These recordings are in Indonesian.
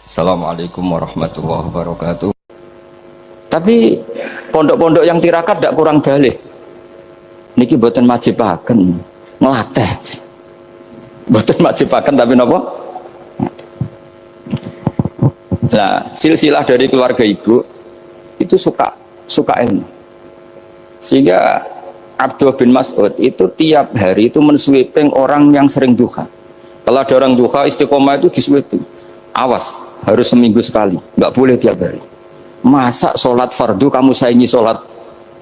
Assalamualaikum warahmatullahi wabarakatuh. Tapi pondok-pondok yang tirakat tidak kurang dalih. Niki boten majibaken ngelatih. Boten majibaken tapi nopo? Nah, silsilah dari keluarga ibu itu suka ilmu. Sehingga Abdullah bin Mas'ud itu tiap hari itu mensweeping orang yang sering duha. Kalau ada orang duha istiqomah itu disweeping. Awas, harus seminggu sekali, nggak boleh tiap hari. Masa sholat fardu kamu saingi sholat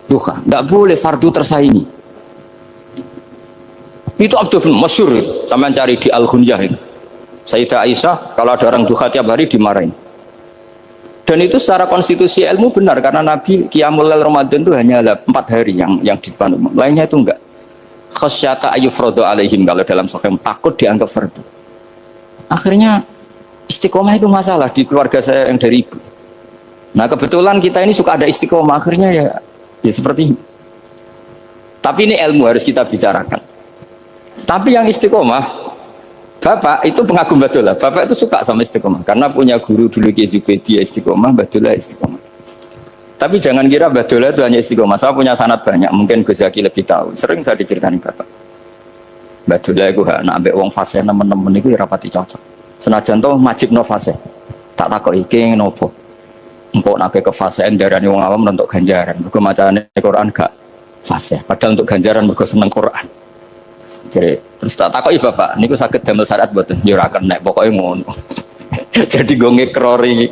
duha? Nggak boleh, fardu tersaingi. Itu Abdul bin Masyur, sama cari di Al-Hunyah itu. Sayyidah Aisyah kalau ada orang duha tiap hari dimarahin. Dan itu secara konstitusi ilmu benar, karena Nabi Qiyamul Lail Ramadan itu hanya 4 hari yang dipandu. Lainnya itu enggak. Khasyata ayyufradu alaihim, kalau dalam sahih takut dianggap fardu. Akhirnya istiqomah itu masalah di keluarga saya yang dari ibu. Nah kebetulan kita ini suka ada istiqomah, akhirnya ya seperti ini. Tapi ini ilmu harus kita bicarakan. Tapi yang istiqomah, bapak itu pengagum Badullah. Bapak itu suka sama istiqomah karena punya guru dulu Ki Zubaidi istiqomah, Badullah istiqomah. Tapi jangan kira Badullah itu hanya istiqomah. Saya punya sanad banyak, mungkin Gus Zaki lebih tahu. Sering saya diceritain bapak. Badullah itu nak ambek wong fase nemen-nemen itu rapati cocok. Senajan to majib no fase, tak takut iki nopo. Engkau nabe ke fase darani wong awam untuk ganjaran. Mergo macane Quran gak fase. Padahal untuk ganjaran mergo seneng Quran. Jadi terus tak takoki bapak, niku saged damel syariat mboten? Ya ora kena, pokoke ngono. Jadi go ngekrori.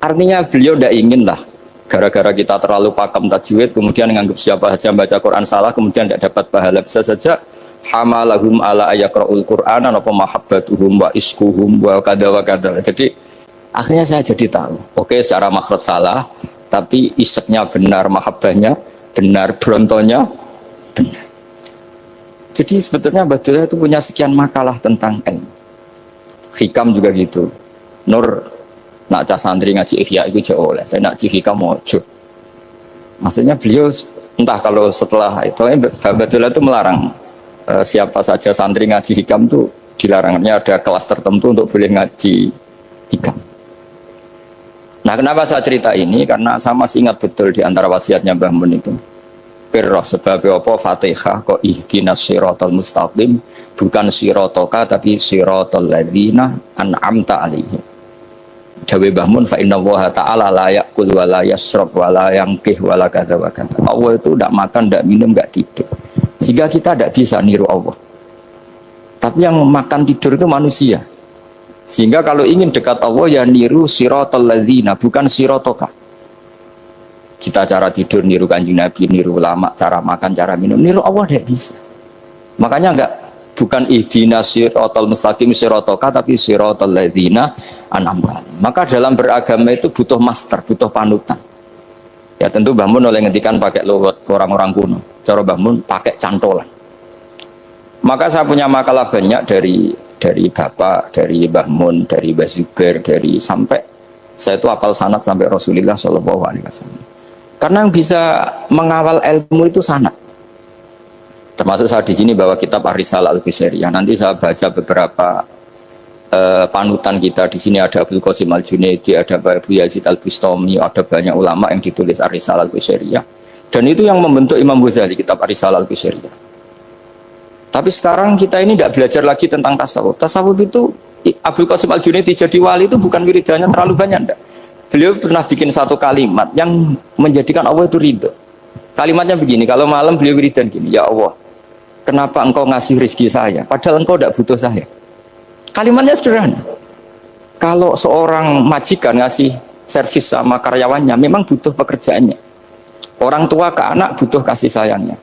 Artinya beliau ndak ingin lah gara-gara kita terlalu pakem tajwid kemudian menganggap siapa saja baca Quran salah kemudian tidak dapat pahala. Bisa saja hamalahum ala ayakra'ul Qur'ana apa mahabbatuhum wa iskuhum wa kada wa kada. Jadi akhirnya saya jadi tahu, oke secara makhraj salah tapi iseknya benar, mahabbahnya benar, brontonya benar. Jadi sebetulnya Badullah itu punya sekian makalah tentang ilmu. Hikam juga gitu. Nur nak cah santri ngaji ihya itu jauh oleh, saya nak ngaji hikam mojo. Maksudnya beliau entah kalau setelah itu Badullah itu melarang siapa saja santri ngaji hikam itu dilarangnya ada kelas tertentu untuk boleh ngaji hikam. Nah kenapa saya cerita ini? Karena saya masih ingat betul di antara wasiatnya Mbah Mun itu. Pirroh sebab apa Fatihah kok ihdinas siratal mustaqim, bukan siratoka tapi siratal ladzina an'amta alaihim. Dawe Mbah Mun fa inna Allaha ta'ala la ya'kul wa la yashrab wa la yanqih wa la kadza wa kadza. Allah itu tidak makan, tidak minum, tidak tidur. Sehingga kita tidak bisa niru Allah. Tapi yang makan tidur itu manusia. Sehingga kalau ingin dekat Allah ya niru siratal ladzina, bukan siratoka. Kita cara tidur niru Kanjeng Nabi, niru ulama, cara makan, cara minum, niru Allah tidak bisa. Makanya enggak, bukan ihdinas siratal mustaqim siratoka tapi siratal ladzina an'amta. Maka dalam beragama itu butuh master, butuh panutan. Ya tentu Mbah Mun oleh ngendikan pakai lugat orang-orang kuno. Cara Mbah Mun pakai cantolan. Maka saya punya makalah banyak dari Bapak, dari Mbah Mun, dari Mbah Zubair, dari sampai saya itu hafal sanad sampai Rasulullah SAW. Karena yang bisa mengawal ilmu itu sanad. Termasuk saya di sini bawa kitab Ar-Risalah Al-Qusairiyah. Nanti saya baca beberapa panutan kita. Di sini ada Abdul Qasim Al-Junaidi, ada Abu Yazid Al-Bustami, ada banyak ulama yang ditulis Ar-Risalah Al-Qusairiyah. Dan itu yang membentuk Imam Ghazali, kitab Ar-Risalah Al-Qusairiyah. Tapi sekarang kita ini tidak belajar lagi tentang tasawuf. Tasawuf itu Abdul Qasim Al-Junaidi jadi wali itu bukan wiridannya terlalu banyak, enggak. Beliau pernah bikin satu kalimat yang menjadikan Allah itu ridho. Kalimatnya begini, kalau malam beliau wiridan gini, ya Allah, kenapa engkau ngasih rezeki saya, padahal engkau tidak butuh saya. Kalimatnya sederhana. Kalau seorang majikan ngasih servis sama karyawannya, memang butuh pekerjaannya. Orang tua ke anak butuh kasih sayangnya.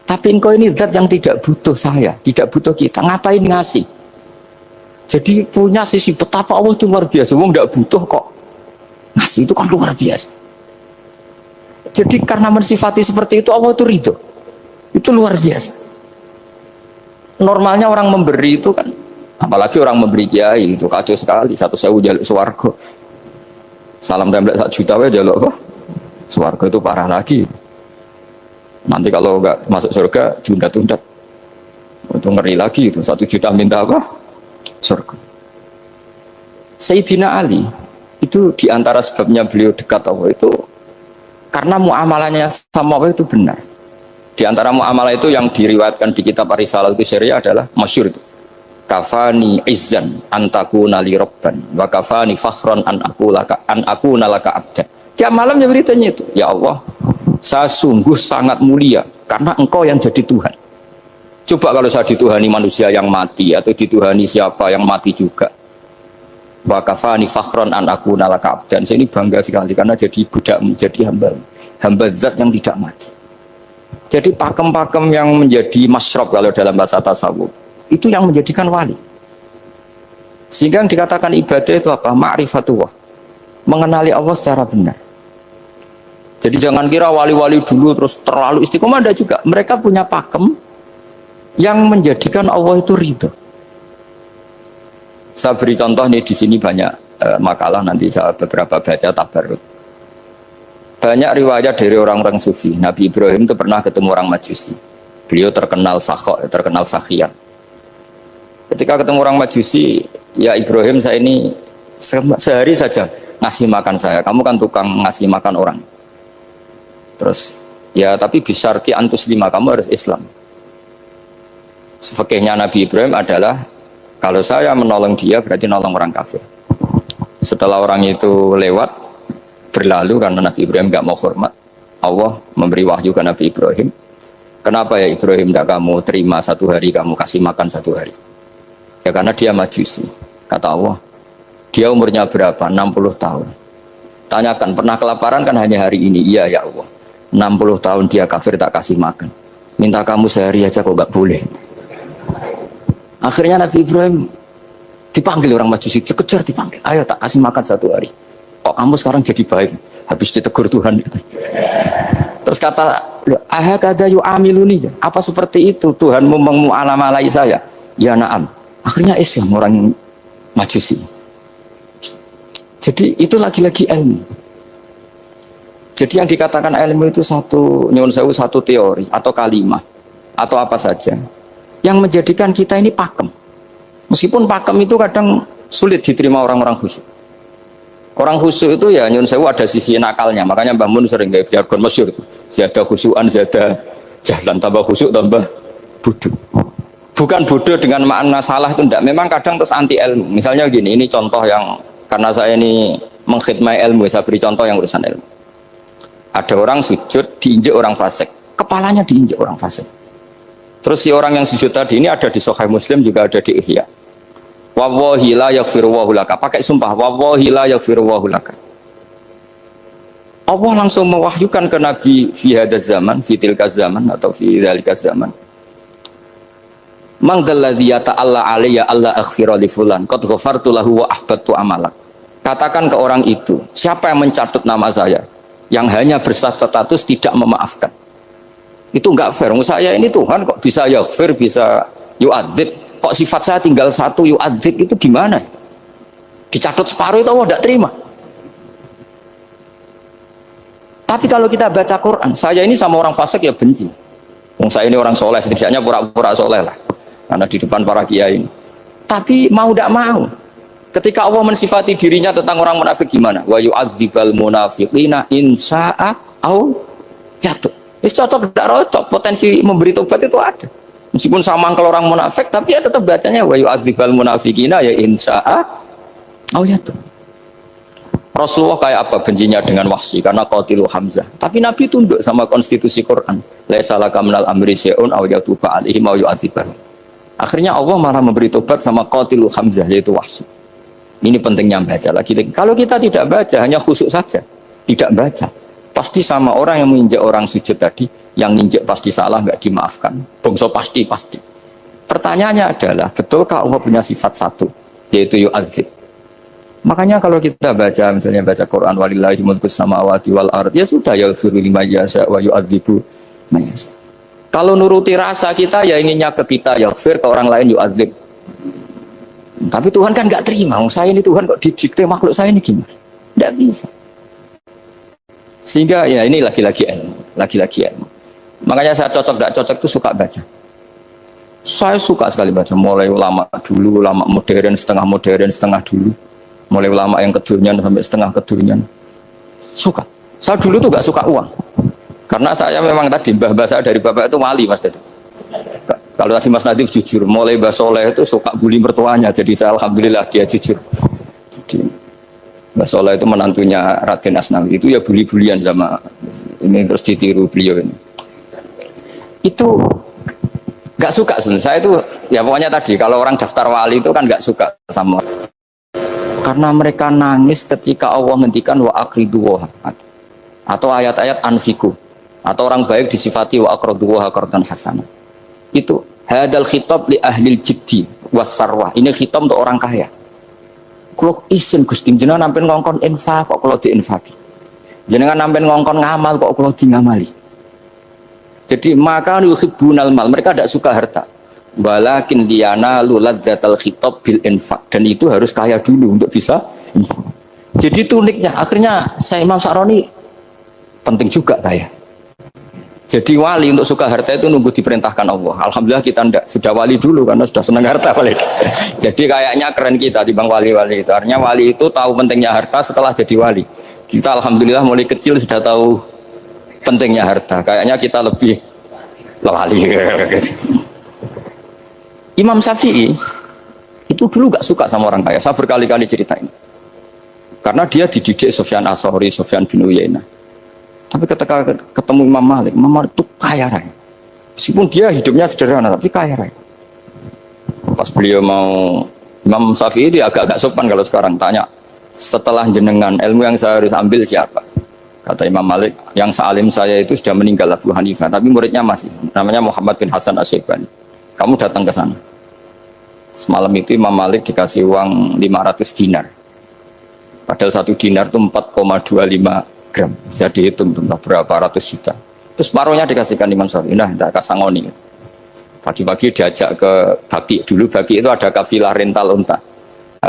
Tapi engkau ini zat yang tidak butuh saya, tidak butuh kita, ngapain ngasih? Jadi punya sisi betapa Allah itu luar biasa, wong tidak butuh kok. Ngasih itu kan luar biasa. Jadi karena mensifati seperti itu Allah itu ridho. Itu luar biasa. Normalnya orang memberi itu kan, apalagi orang memberi kiai itu kacau sekali. 1.000 jaluk swarga. Salam template 1 juta wae jaluk apa? Swarga itu parah lagi. Nanti kalau enggak masuk surga diundat-undat. Itu ngeri lagi itu. 1 juta minta apa? Surga. Sayyidina Ali itu diantara sebabnya beliau dekat Allah itu karena muamalahnya sama Allah itu benar. Di antara muamalah itu yang diriwayatkan di kitab Ar-Risalah itu syariah adalah masyhur itu. Kafani izzan antakuna li rabban wa kafani fakhran an akuna laka abdan. Tiap malam ya beritanya itu, ya Allah, saya sungguh sangat mulia karena engkau yang jadi Tuhan. Coba kalau saya dituhani manusia yang mati atau dituhani siapa yang mati juga. Wa kafani fakhran an akuna laka abdan. Saya ini bangga sekali karena jadi budakmu, jadi hamba zat yang tidak mati. Jadi pakem-pakem yang menjadi masyrab kalau dalam bahasa tasawuf itu yang menjadikan wali. Sehingga yang dikatakan ibadah itu apa? Ma'rifatullah, mengenali Allah secara benar. Jadi jangan kira wali-wali dulu terus terlalu istiqomah, ada juga. Mereka punya pakem yang menjadikan Allah itu ridho. Saya beri contoh nih, di sini banyak makalah, nanti saya beberapa baca tabarruk. Banyak riwayat dari orang-orang sufi. Nabi Ibrahim itu pernah ketemu orang Majusi. Beliau terkenal sakhok, terkenal sakhian. Ketika ketemu orang Majusi, ya Ibrahim, saya ini sehari saja ngasih makan saya. Kamu kan tukang ngasih makan orang. Terus, ya tapi bisyarti antus lima, kamu harus Islam. Fikihnya Nabi Ibrahim adalah kalau saya menolong dia berarti nolong orang kafir. Setelah orang itu lewat berlalu karena Nabi Ibrahim nggak mau hormat, Allah memberi wahyu ke Nabi Ibrahim. Kenapa ya Ibrahim tidak kamu terima satu hari, kamu kasih makan satu hari? Ya karena dia Majusi. Kata Allah, dia umurnya berapa? 60 tahun. Tanyakan, pernah kelaparan kan hanya hari ini? Iya ya Allah. 60 tahun dia kafir tak kasih makan. Minta kamu sehari aja kok nggak boleh. Akhirnya Nabi Ibrahim dipanggil orang Majusi, dikejar dipanggil. Ayo tak kasih makan satu hari. Kok kamu sekarang jadi baik? Habis ditegur Tuhan. Terus kata, ahakada yu'amiluni, apa seperti itu Tuhanmu mengu'alamalai saya? Ya na'am. Akhirnya Islam orang Majusi. Jadi itu lagi-lagi ilmu. Jadi yang dikatakan ilmu itu satu, nyuwun sewu, satu teori atau kalimat atau apa saja yang menjadikan kita ini pakem. Meskipun pakem itu kadang sulit diterima orang-orang khusyuk. Orang khusyuk itu ya nyuwun sewu ada sisi nakalnya. Makanya Mbah Mun sering kayak jargon masyhur, zada khusyuan, zada jahlan, tambah khusyuk tambah bodoh. Bukan bodoh dengan makna salah itu enggak. Memang kadang terus anti ilmu. Misalnya gini, ini contoh yang karena saya ini mengkhidmati ilmu, saya beri contoh yang urusan ilmu. Ada orang sujud diinjek orang fasik, kepalanya diinjek orang fasik. Terus si orang yang sujud tadi ini ada di Sahih Muslim, juga ada di Ihya. Wallahi la yaghfirullahu laka, pakai sumpah, wallahi la yaghfirullahu laka. Allah langsung mewahyukan ke Nabi fi hadzal zaman, fi tilka zaman atau fi dzalika zaman. Man dzalladzi yata'alla alayya alla aghfira li fulan qad ghafartu lahu wa ahbattu amalak. Katakan ke orang itu, siapa yang mencatut nama saya yang hanya berstatus tidak memaafkan. Itu enggak fair. Saya ini Tuhan kok bisa yaghfir, bisa yu'adzib. Kok sifat saya tinggal satu, yu'adzib, itu gimana? Dicatut separuh itu Allah tidak terima. Tapi kalau kita baca Quran, saya ini sama orang fasik ya benci. Saya ini orang soleh, setidaknya pura-pura soleh lah. Karena di depan para kiai. Tapi mau tidak mau, ketika Allah mensifati dirinya tentang orang munafik gimana? Wa yu'adzibal munafiqina insya'a au jatuh. Ini cocok tidak cocok, potensi memberi tobat itu ada. Meskipun sama kalau orang munafik, tapi ya tetap bacanya wa yu'adzibal munafiqina ya insya'a au jatuh. Rasulullah kayak apa bencinya dengan Wahsy karena qatilu Hamzah. Tapi Nabi tunduk sama konstitusi Quran. Laisa laka minal amri syai'un aw yatuba alaihim aw yu'adzibahum. Akhirnya Allah malah memberi tobat sama qatilu Hamzah, yaitu Wahsy. Ini pentingnya baca lagi. Kalau kita tidak baca, hanya khusyuk saja, tidak baca, pasti sama orang yang menginjak orang sujud tadi, yang ninjak pasti salah, nggak dimaafkan. Bongso pasti. Pertanyaannya adalah, betulkah Allah punya sifat satu, yaitu yu'adzib? Makanya kalau kita baca, misalnya baca Quran, walillahi mulkus samawati wal ard, ya sudah, yaghfiru liman yasha wa yu'adzibu man yasha. Kalau nuruti rasa kita, ya inginnya ke kita, yaghfir, ke orang lain yu'adzib. Tapi Tuhan kan nggak terima. Saya ini Tuhan kok didikte makhluk saya ini gimana? Nggak bisa. Sehingga ya ini lagi-lagi ilmu. Makanya saya cocok nggak cocok itu suka baca. Saya suka sekali baca, mulai ulama dulu, ulama modern, setengah dulu. mulai ulama yang kedunian sampai setengah kedunian. Suka. Saya dulu tuh gak suka uang. Karena saya memang tadi mbah saya dari bapak itu wali Mas itu. Kalau tadi Mas Nadif jujur, mulai Mbah Soleh itu suka bully mertuanya. Jadi saya alhamdulillah dia jujur. Jadi Mbah Soleh itu menantunya Raden Asnawi. Itu ya bully-bulian sama ini terus ditiru beliau ini. Itu gak suka sebenarnya. Saya itu ya pokoknya tadi kalau orang daftar wali itu kan gak suka sama. Karena mereka nangis ketika Allah menghentikan wa aqridu atau ayat-ayat anfiku atau orang baik disifati wa aqridu wa qardan hasanah. Itu hadal khitab li ahlil jibdi wasarwah. Ini khitab untuk orang kaya. Kalau isin Gusti jenengan nampen ngongkon infak kok kalau diinfaki. Jenengan nampen ngongkon ngamal kok kalau di ngamali. Jadi maka yuhibbunal mal, mereka tidak suka harta. Walakin liyana luladzatal khitab bil infak, dan itu harus kaya dulu untuk bisa infak. Jadi itu uniknya. Akhirnya saya Imam Sa'roni penting juga kaya. Jadi wali untuk suka harta itu nunggu diperintahkan Allah. Alhamdulillah kita ndak, sudah wali dulu karena sudah senang harta wali. Jadi kayaknya keren kita dibanding wali-wali itu. Artinya wali itu tahu pentingnya harta setelah jadi wali. Kita alhamdulillah mulai kecil sudah tahu pentingnya harta. Kayaknya kita lebih wali. Imam Syafi'i itu dulu gak suka sama orang kaya. Saya berkali-kali ceritain. Karena dia dididik Sufyan As-Tsauri, Sufyan bin Uyainah. Tapi ketika ketemu Imam Malik itu kaya raya. Meskipun dia hidupnya sederhana, tapi kaya raya. Pas beliau mau, Imam Syafi'i dia agak-agak sopan kalau sekarang tanya, setelah jenengan ilmu yang saya harus ambil siapa? Kata Imam Malik, yang sealim saya itu sudah meninggal Abu Hanifah, tapi muridnya masih, namanya Muhammad bin Hasan Asy-Syaibani. Kamu datang ke sana. Semalam itu Imam Malik dikasih uang 500 dinar. Padahal 1 dinar itu 4,25 gram, bisa dihitung berapa ratus juta. Terus separuhnya dikasihkan Imam Syafi'i. Nah, tidak kasangoni. Pagi-pagi diajak ke Baki. Dulu Baki itu ada kafilah rental unta.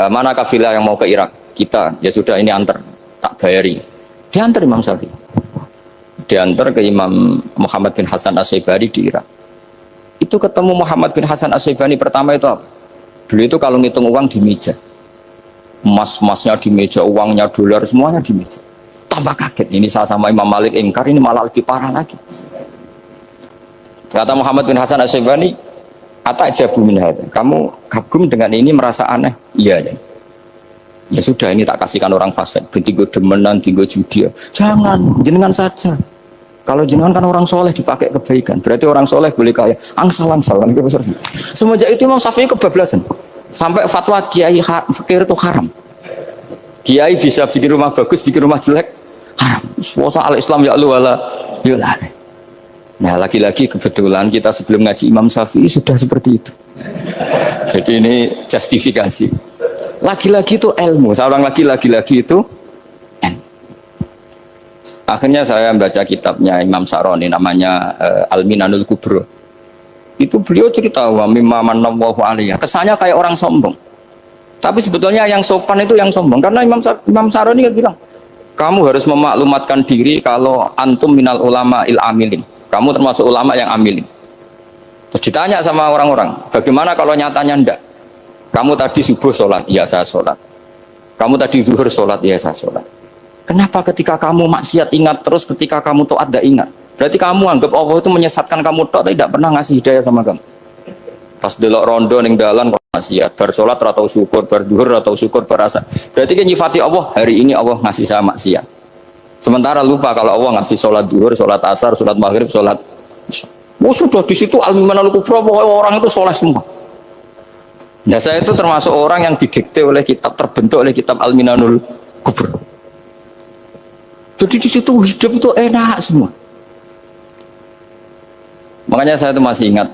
Mana kafilah yang mau ke Irak? Kita, ya sudah ini antar, tak bayari. Diantar Imam Syafi'i. Diantar ke Imam Muhammad bin Hasan Asy-Syaibani di Irak. Itu ketemu Muhammad bin Hasan Asy-Syaibani pertama itu apa? Beliau itu kalau ngitung uang di meja. Emas-emasnya di meja, uangnya dolar, semuanya di meja. Tambah kaget, ini saya sama Imam Malik ingkar, ini malah lebih parah lagi. Kata Muhammad bin Hasan Asy-Syaibani, atajabu min hadza, kamu kagum dengan ini, merasa aneh? Iya. Ya sudah, ini tak kasihkan orang fasik, tinggo demenan, tinggo judi. Jangan, jenengan saja. Kalau jenengan kan orang soleh dipakai kebaikan, berarti orang soleh boleh kaya. Angsal-angsal. Semenjak itu Imam Syafi'i kebablasan, sampai fatwa kiai fakir itu haram. Kiai bisa bikin rumah bagus, bikin rumah jelek, haram. Puasa al-Islam ya Allah wala yullah. Nah lagi-lagi kebetulan kita sebelum ngaji Imam Syafi'i sudah seperti itu. Jadi ini justifikasi. Lagi-lagi itu ilmu. Seorang lagi-lagi itu akhirnya saya baca kitabnya Imam Sa'roni namanya Al-Minanul Kubro. Itu beliau cerita wa mimma manallahu alaihi. Kesannya kayak orang sombong. Tapi sebetulnya yang sopan itu yang sombong, karena Imam Sa'roni kan bilang, kamu harus memaklumatkan diri kalau antum minal ulama il amilin. Kamu termasuk ulama yang amilin. Terus ditanya sama orang-orang, bagaimana kalau nyatanya ndak? Kamu tadi subuh sholat, iya saya sholat. Kamu tadi zuhur sholat, iya saya sholat. Kenapa ketika kamu maksiat ingat terus, ketika kamu taat tidak ingat? Berarti kamu anggap Allah itu menyesatkan kamu tidak pernah ngasih hidayah sama kamu. Pas delok rondo ning dalan kok maksiat, bar salat ora tau syukur, bar dhuwur ora tau syukur, berasa. Berarti kan nyifati Allah, hari ini Allah ngasih saya maksiat. Sementara lupa kalau Allah ngasih salat dhuwur, salat asar, salat maghrib, salat. Oh sudah di situ al-Minanul Kubro, orang itu soleh semua. Nah saya itu termasuk orang yang didikte oleh kitab, terbentuk oleh kitab Al-Minanul Kubro. Jadi di situ hidup itu enak semua. Makanya saya itu masih ingat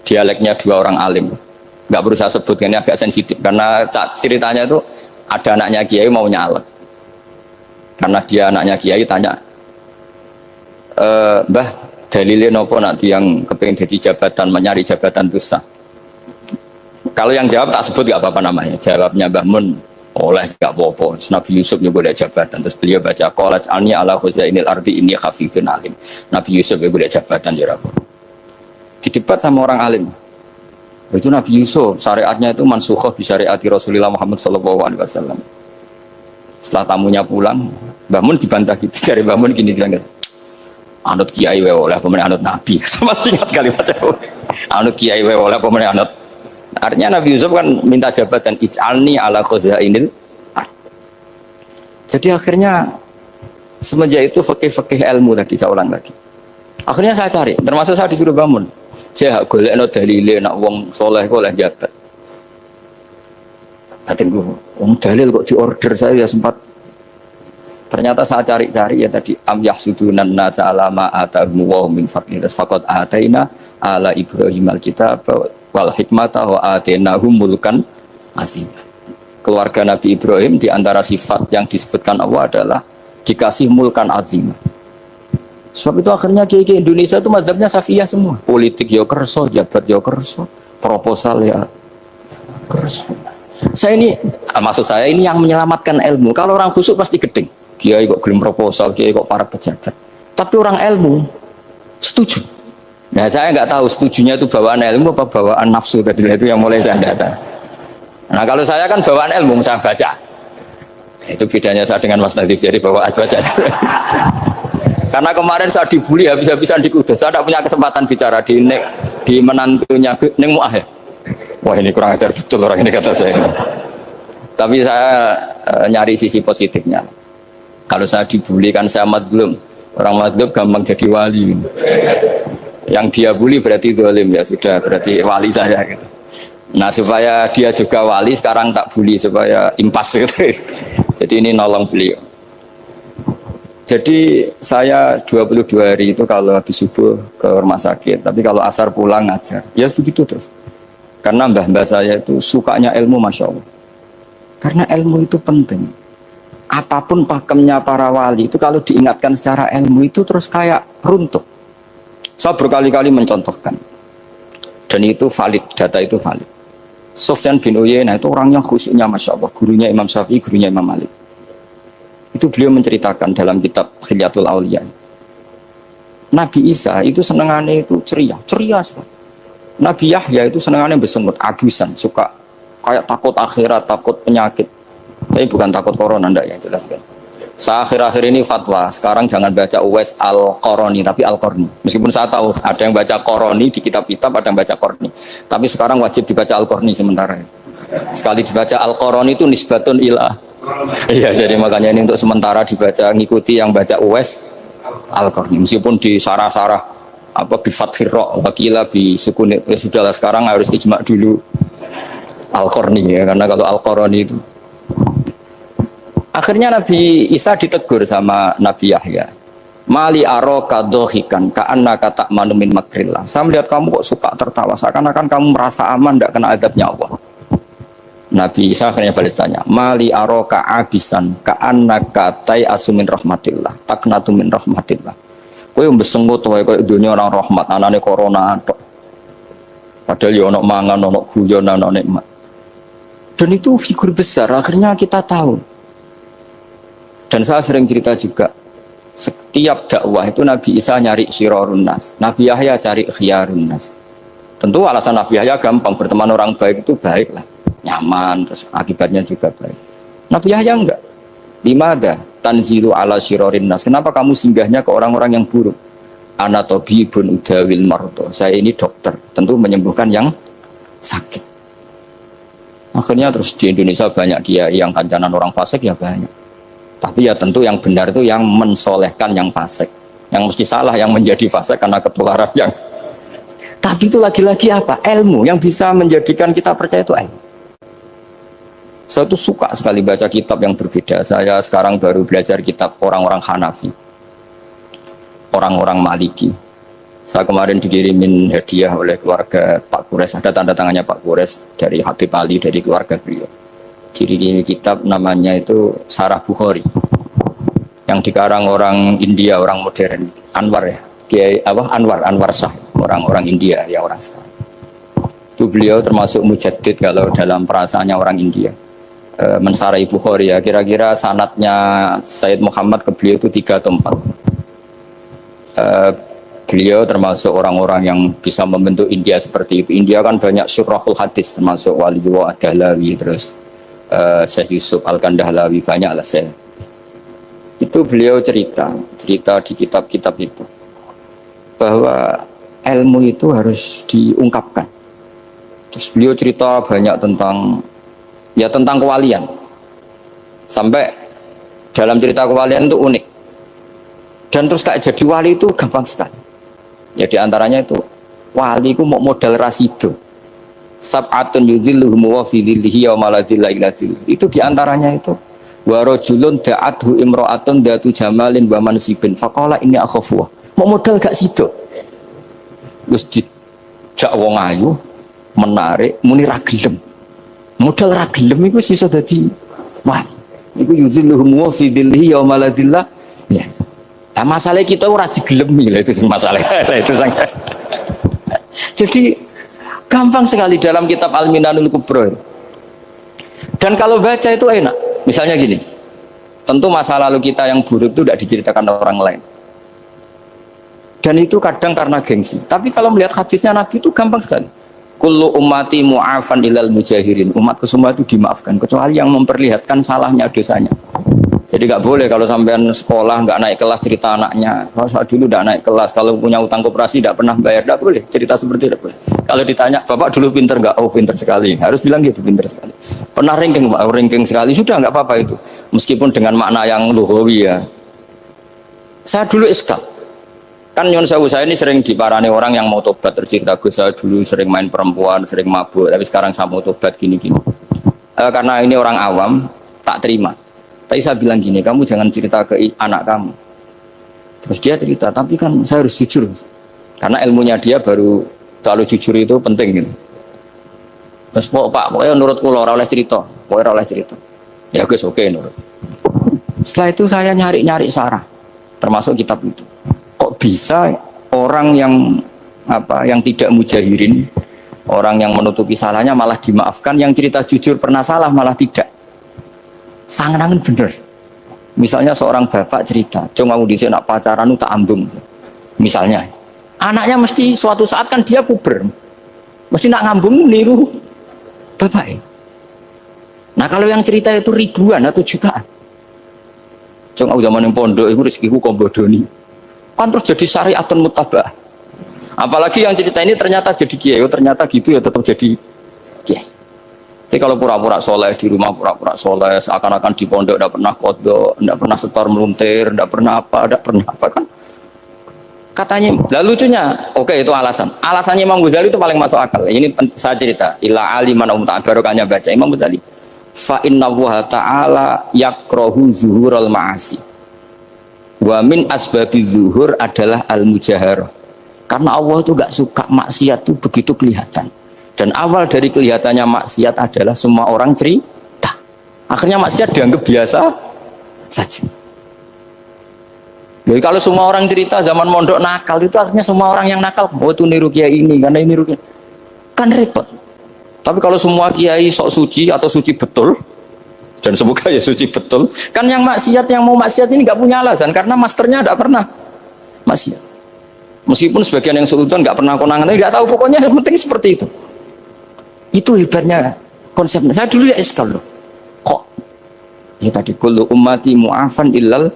dialeknya dua orang alim. Nggak perlu saya sebutkan, ini agak sensitif karena ceritanya itu ada anaknya kiai mau nyalek. Karena dia anaknya kiai tanya, Mbah, dalilnya nopo nanti yang kepengen jadi jabatan, mencari jabatan itu sah. Kalau yang jawab tak sebut nggak apa-apa namanya. Jawabnya Mbah Mun, oleh nggak apa-apa. Nabi Yusuf juga ada jabatan. Terus beliau baca qalat alni ala khuzainil ardi ini khafifun alim. Nabi Yusuf juga ada jabatan ya Rabb. Didebat sama orang alim. Itu Nabi Yusuf syariatnya itu mansukhah bi syariati Rasulullah Muhammad sallallahu alaihi wasallam. Setelah tamunya pulang, Mbah Mun dibantah gitu dari Mbah Mun gini bilang, anut kiai wae oleh pemenang anut nabi. Sama ingat kalimatnya. Anut kiai wae oleh pemenang anut. Artinya Nabi Yusuf kan minta jabatan ij'alni ala khazainil ard. Jadi akhirnya semenjak itu fikih-fikih ilmu tadi saya ulang lagi. Akhirnya saya cari, termasuk saya disuruh bangun. Saya golekno dalile nak wong soleh kok oleh jabat. Batinku, dalil kok diorder saya ya sempat. Ternyata saya cari-cari ya tadi am yahsudunan nasa alama atahum wa min fadlih faqad ataina ala Ibrahim alkitab wal hikmata wa atainahum mulkan azim. Keluarga Nabi Ibrahim di antara sifat yang disebutkan Allah adalah dikasih mulkan azim. Sebab itu akhirnya kiai Indonesia itu mazhabnya Safiyah semua. Politik ya kerso, jabat ya kerso, proposal ya kerso. Saya ini, maksud saya ini yang menyelamatkan ilmu. Kalau orang khusuk pasti gedeng. Kiai kok gelem proposal, kiai kok para pejabat. Tapi orang ilmu setuju. Nah saya nggak tahu setujunya itu bawaan ilmu apa bawaan nafsu tadi itu yang mulai saya data. Nah kalau saya kan bawaan ilmu saya baca. Itu bedanya saya dengan Mas Nadif jadi bawaan baca. Karena kemarin saya dibully habis-habisan di Kudus. Saya tidak punya kesempatan bicara di menantunya Neng Muah ya. Wah ini kurang ajar betul orang ini kata saya. Tapi saya nyari sisi positifnya. Kalau saya dibully kan saya madlum. Orang madlum gampang jadi wali. Yang dia bully berarti zalim ya sudah berarti wali saya gitu. Nah supaya dia juga wali sekarang tak bully supaya impas gitu. Jadi ini nolong beliau. Jadi saya 22 hari itu kalau habis subuh ke rumah sakit. Tapi kalau asar pulang ngajar. Ya begitu terus. Karena mbah-mbah saya itu sukanya ilmu Masya Allah. Karena ilmu itu penting. Apapun pakemnya para wali itu kalau diingatkan secara ilmu itu terus kayak runtuh. Saya berkali-kali mencontohkan. Dan itu valid, data itu valid. Sufyan bin Uyainah itu orangnya khusyuknya Masya Allah. Gurunya Imam Syafi'i, gurunya Imam Malik. Itu beliau menceritakan dalam kitab Khilyatul Auliya. Nabi Isa itu senengannya itu ceria sekali. Nabi Yahya itu senengannya bersengut, abusan, suka kayak takut akhirat, takut penyakit. Tapi bukan takut corona, enggak yang jelas kan. Saya akhir-akhir ini fatwa, sekarang jangan baca Uwais Al-Qarani, tapi Al-Qarni. Meskipun saya tahu ada yang baca Qarani di kitab-kitab, ada yang baca Qarni. Tapi sekarang wajib dibaca Al-Qarni sementara. Sekali dibaca Al-Qarani itu nisbatun ilah. Iya, jadi makanya ini untuk sementara dibaca, ngikuti yang baca Uwais Al-Qarni. Meskipun di sarah-sarah apa bi fathir ra wakila bi sukun ya sudahlah sekarang harus ijma dulu Al-Qarni ya karena kalau Al-Qarani itu akhirnya Nabi Isa ditegur sama Nabi Yahya. Mali aroka dohikan ka'annaka ta'manu min makrillah. Saya melihat kamu kok suka tertawa seakan-akan kamu merasa aman tidak kena azabnya Allah. Nabi Isa akhirnya balas tanya, Mali aroka abisan ka'annaka tai'asu min rahmatillah taknatu min rahmatillah. Kowe mbesenggut wae koyo dunia orang rahmat, anane corona tok. Padahal ya ono mangan, ono guyon, ono nikmat. Dan itu figur besar, akhirnya kita tahu. Dan saya sering cerita juga, setiap dakwah itu Nabi Isa nyari syirarun nas, Nabi Yahya cari khiyarun nas. Tentu alasan Nabi Yahya gampang, berteman orang baik itu baik lah, nyaman, terus akibatnya juga baik. Nabi Yahya enggak. Limada tanzilu ala syirarin nas. Kenapa kamu singgahnya ke orang-orang yang buruk? Ana tabibun udawil mardo. Saya ini dokter, tentu menyembuhkan yang sakit. Akhirnya terus di Indonesia banyak kiai yang kancanan orang fasik ya banyak. Tapi ya tentu yang benar itu yang mensolehkan yang fasik. Yang mesti salah yang menjadi fasik karena ketularan yang. Tapi itu lagi-lagi apa? Ilmu yang bisa menjadikan kita percaya itu ilmu. Saya tuh suka sekali baca kitab yang berbeda. Saya sekarang baru belajar kitab orang-orang Hanafi, orang-orang Maliki. Saya kemarin dikirimin hadiah oleh keluarga Pak Kures. Ada tanda tangannya Pak Kures dari Habib Ali, dari keluarga beliau. Jadi kitab namanya itu Sarah Bukhari, yang dikarang orang India, orang modern, Anwar ya, Kiai Anwar Shah, orang-orang India ya orang sekarang. Itu beliau termasuk mujaddid kalau dalam perasaannya orang India. Mensarai Bukhari ya, kira-kira sanadnya Sayyid Muhammad ke beliau itu 3 atau 4. Beliau termasuk orang-orang yang bisa membentuk India seperti itu. India kan banyak syurahul hadis termasuk Waliullah Ad-Dahlawi, terus Syekh Yusuf Al-Kandahlawi, banyak lah saya. Itu beliau cerita di kitab-kitab itu bahwa ilmu itu harus diungkapkan. Terus beliau cerita banyak tentang kewalian. Sampai dalam cerita kewalian itu unik. Dan terus kayak jadi wali itu gampang sekali. Ya di antaranya itu wali itu mau modal rasido. Sab'atun yudhilluhum wa fi dhillihi wa ma la dhilla illa dhilluh. Itu di antaranya itu wa rajulun da'athu imra'atun datu jamalin wa mansibin faqala inni akhafu. Mau modal gak sido. Wis dijak wong ayu menarik muni ra gelem. Modal ra gelem iku iso dadi wali. Iku yudhilluhum wa fi dhillihi wa ma la dhilla. Ya. Nah, masalah kita ora digelemi lah itu masalah. Itu sangat. Jadi gampang sekali dalam kitab Al-Minanul Kubra. Dan kalau baca itu enak. Misalnya gini. Tentu masa lalu kita yang buruk itu tidak diceritakan orang lain. Dan itu kadang karena gengsi. Tapi kalau melihat hadisnya Nabi itu gampang sekali. Kullu ummati mu'afan ilal mujahirin. Umatku semua itu dimaafkan kecuali yang memperlihatkan salahnya dosanya. Jadi nggak boleh kalau sampean sekolah nggak naik kelas cerita anaknya. Kalau saya dulu nggak naik kelas, kalau punya utang koperasi nggak pernah bayar, nggak boleh cerita seperti itu. Kalau ditanya, bapak dulu pinter nggak? Oh pinter sekali. Harus bilang gitu, pinter sekali. Pernah ranking sekali, sudah nggak apa-apa itu. Meskipun dengan makna yang lugawi ya. Saya dulu iskal. Kan nyon saya ini sering diparani orang yang mau tobat tercerita saya dulu sering main perempuan, sering mabuk, tapi sekarang saya mau tobat gini-gini. Karena ini orang awam, tak terima. Tapi saya bilang gini, kamu jangan cerita ke anak kamu. Terus dia cerita, tapi kan saya harus jujur. Karena ilmunya dia baru terlalu jujur itu penting gitu. Terus pokoknya menurut kula ora oleh cerita, pokoknya ora oleh cerita. Ya guys, oke nurut. Setelah itu saya nyari sarah, termasuk kitab itu. Kok bisa orang yang tidak mujahirin, orang yang menutupi salahnya malah dimaafkan, yang cerita jujur pernah salah malah tidak. Sangat bener. Misalnya seorang bapak cerita, "Cung aku dhisik nak pacaran tak ambung." Misalnya, anaknya mesti suatu saat kan dia puber. Mesti nak ngambung niru bapak. Nah, kalau yang cerita itu ribuan atau jutaan. Cung aku zaman yang pondok itu rezekiku kombodoni. Kan terus jadi syariatun mutabah. Apalagi yang cerita ini ternyata jadi kiai, ternyata gitu ya tetap jadi kiai. Jadi kalau pura-pura soleh di rumah pura-pura soleh, seakan-akan di pondok tidak pernah kodok, tidak pernah setor meluntir, tidak pernah apa kan? Katanya, lalu lucunya, oke itu alasan. Alasannya Imam Ghazali itu paling masuk akal. Ini saya cerita. Ila aliman barokahnya baca Imam Ghazali. Fa inna Allaha ta'ala yakrahu zuhurul ma'asi. Wa min asbabi zuhur adalah al-mujaharah. Karena Allah itu gak suka maksiat itu begitu kelihatan. Dan awal dari kelihatannya maksiat adalah semua orang cerita. Akhirnya maksiat dianggap biasa saja. Jadi kalau semua orang cerita zaman mondok nakal itu akhirnya semua orang yang nakal. Oh itu niru kiai ini, karena ini niru kiai. Kan repot. Tapi kalau semua kiai sok suci atau suci betul, dan semoga ya suci betul, kan yang maksiat, yang mau maksiat ini nggak punya alasan karena masternya nggak pernah maksiat. Meskipun sebagian yang sultan nggak pernah konangan, nggak tahu pokoknya yang penting seperti itu. Itu hebatnya konsepnya. Saya dulu ya iskal loh. Kok? Ya tadi kullu ummati mu'afan illal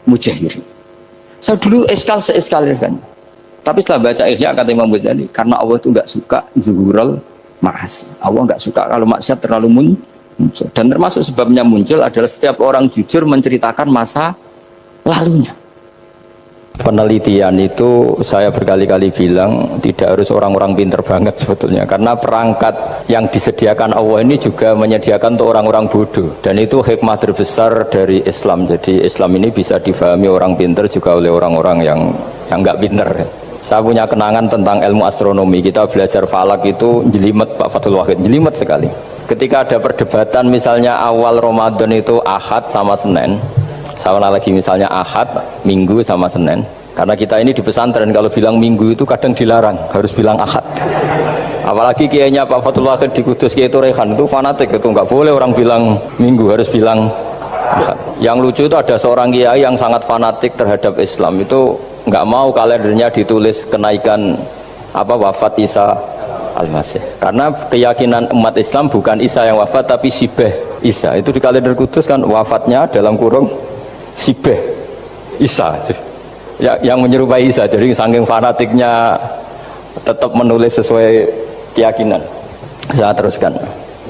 mujahirin. Saya dulu iskal kan. Tapi setelah baca Ihya kata Imam Ghazali, karena Allah itu nggak suka zuhurul ma'asi. Allah nggak suka kalau maksiat terlalu muncul. Dan termasuk sebabnya muncul adalah setiap orang jujur menceritakan masa lalunya. Penelitian itu saya berkali-kali bilang tidak harus orang-orang pinter banget sebetulnya, karena perangkat yang disediakan Allah ini juga menyediakan untuk orang-orang bodoh, dan itu hikmah terbesar dari Islam. Jadi Islam ini bisa difahami orang pinter juga oleh orang-orang yang nggak pinter. Saya punya kenangan tentang ilmu astronomi. Kita belajar falak itu jelimet, Pak Fathul Wahid, jelimet sekali. Ketika ada perdebatan misalnya awal Ramadan itu Ahad sama Senin, sama lagi misalnya Ahad, Minggu sama Senin. Karena kita ini di pesantren kalau bilang Minggu itu kadang dilarang, harus bilang Ahad. Apalagi kiainya Pak Fathul Wahid di Kudus, Kiai Turehan itu fanatik, itu nggak boleh orang bilang Minggu, harus bilang Ahad. Yang lucu itu ada seorang kiai yang sangat fanatik terhadap Islam, itu nggak mau kalendernya ditulis kenaikan wafat Isa Al-Masih. Karena keyakinan umat Islam bukan Isa yang wafat tapi Sibeh Isa. Itu di kalender kudus kan wafatnya dalam kurung Sibeh Isa. Ya, yang menyerupai Isa. Jadi saking fanatiknya tetap menulis sesuai keyakinan. Saya teruskan.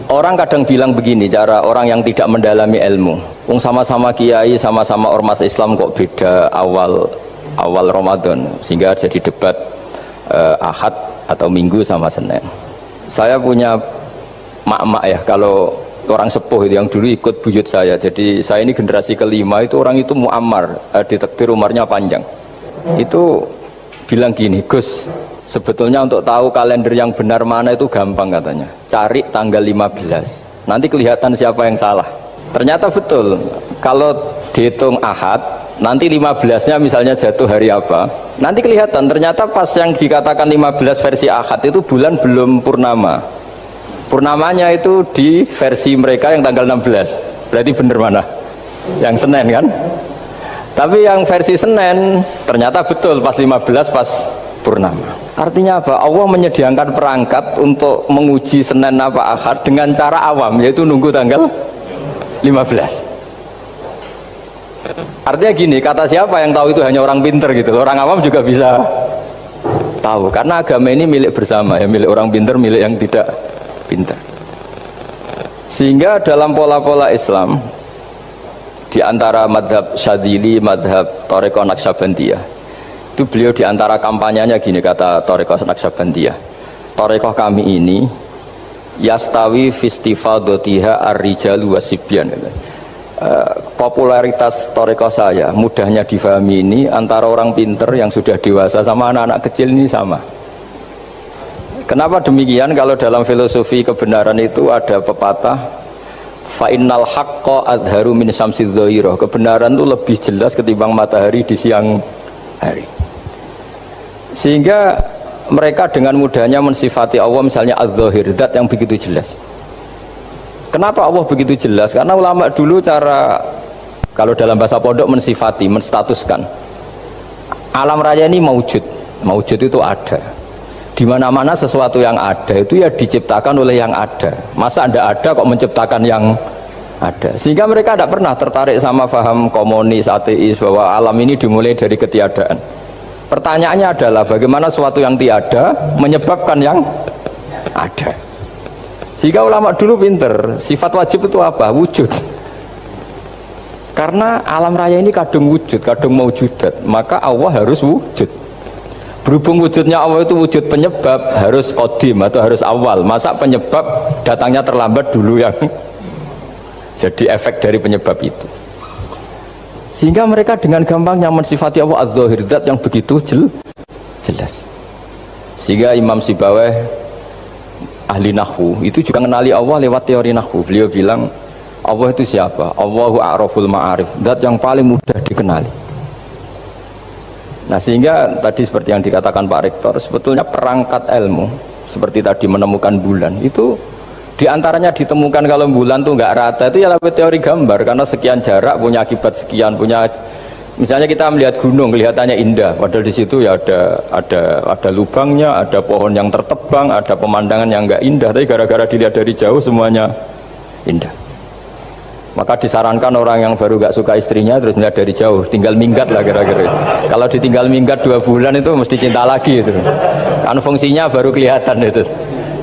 Orang kadang bilang begini, cara orang yang tidak mendalami ilmu. Sama-sama kiai, sama-sama ormas Islam kok beda awal Ramadan, sehingga jadi debat Ahad atau Minggu sama Senin. Saya punya mak-mak ya, kalau orang sepuh itu yang dulu ikut buyut saya. Jadi saya ini generasi kelima, itu orang itu muammar, ditakdir umurnya panjang. Itu bilang gini, Gus, sebetulnya untuk tahu kalender yang benar mana itu gampang katanya. Cari tanggal 15. Nanti kelihatan siapa yang salah. Ternyata betul. Kalau dihitung Ahad, nanti 15-nya misalnya jatuh hari apa, nanti kelihatan. Ternyata pas yang dikatakan 15 versi Ahad itu bulan belum purnama. Purnamanya itu di versi mereka yang tanggal 16. Berarti benar mana? Yang Senin kan? Tapi yang versi Senin ternyata betul pas 15 pas purnama. Artinya apa? Allah menyediakan perangkat untuk menguji Senin apa Ahad dengan cara awam, yaitu nunggu tanggal 15. Artinya gini, kata siapa yang tahu itu hanya orang pinter gitu. Orang awam juga bisa tahu, karena agama ini milik bersama ya, milik orang pinter, milik yang tidak pinter. Sehingga dalam pola-pola Islam, di antara madhab Syadzili, madhab Thariqah Naqsyabandiyah, itu beliau di antara kampanyenya gini, kata Thariqah Naqsyabandiyah, Thariqah kami ini yastawi fistifadatiha ar-rijalu wasibyan. Popularitas Thariqah saya mudahnya difahami ini antara orang pinter yang sudah dewasa sama anak-anak kecil ini sama. Kenapa demikian? Kalau dalam filosofi kebenaran itu ada pepatah fa innal haqqa adharu min syamsidz dhahirah. Kebenaran itu lebih jelas ketimbang matahari di siang hari. Sehingga mereka dengan mudahnya mensifati Allah misalnya az-zahir, zat yang begitu jelas. Kenapa Allah begitu jelas? Karena ulama dulu cara, kalau dalam bahasa pondok, mensifati, menstatuskan alam raya ini maujud. Maujud itu ada. Di mana-mana sesuatu yang ada itu ya diciptakan oleh yang ada. Masa Anda ada kok menciptakan yang ada? Sehingga mereka tidak pernah tertarik sama faham komunis, ateis, bahwa alam ini dimulai dari ketiadaan. Pertanyaannya adalah bagaimana sesuatu yang tiada menyebabkan yang ada. Sehingga ulama dulu pinter, sifat wajib itu apa? Wujud. Karena alam raya ini kadung wujud, kadung maujudat, maka Allah harus wujud. Berhubung wujudnya Allah itu wujud penyebab, harus qadim atau harus awal. Masa penyebab datangnya terlambat dulu yang jadi efek dari penyebab itu. Sehingga mereka dengan gampangnya mensifati Allah az-zahir, zat yang begitu jelas. Sehingga Imam Sibaweh, ahli nahwu, itu juga mengenali Allah lewat teori nahwu. Beliau bilang Allah itu siapa? Allahu a'raful ma'arif, zat yang paling mudah dikenali. Nah, sehingga tadi seperti yang dikatakan Pak Rektor, sebetulnya perangkat ilmu seperti tadi menemukan bulan itu diantaranya ditemukan kalau bulan tuh nggak rata itu ya lewat teori gambar, karena sekian jarak punya akibat sekian, punya, misalnya kita melihat gunung kelihatannya indah, padahal di situ ya ada lubangnya, ada pohon yang tertebang, ada pemandangan yang nggak indah, tapi gara-gara dilihat dari jauh semuanya indah. Maka disarankan orang yang baru nggak suka istrinya terus melihat dari jauh, tinggal minggat lah kira-kira. Kalau ditinggal minggat 2 bulan itu mesti cinta lagi itu. Kan fungsinya baru kelihatan itu.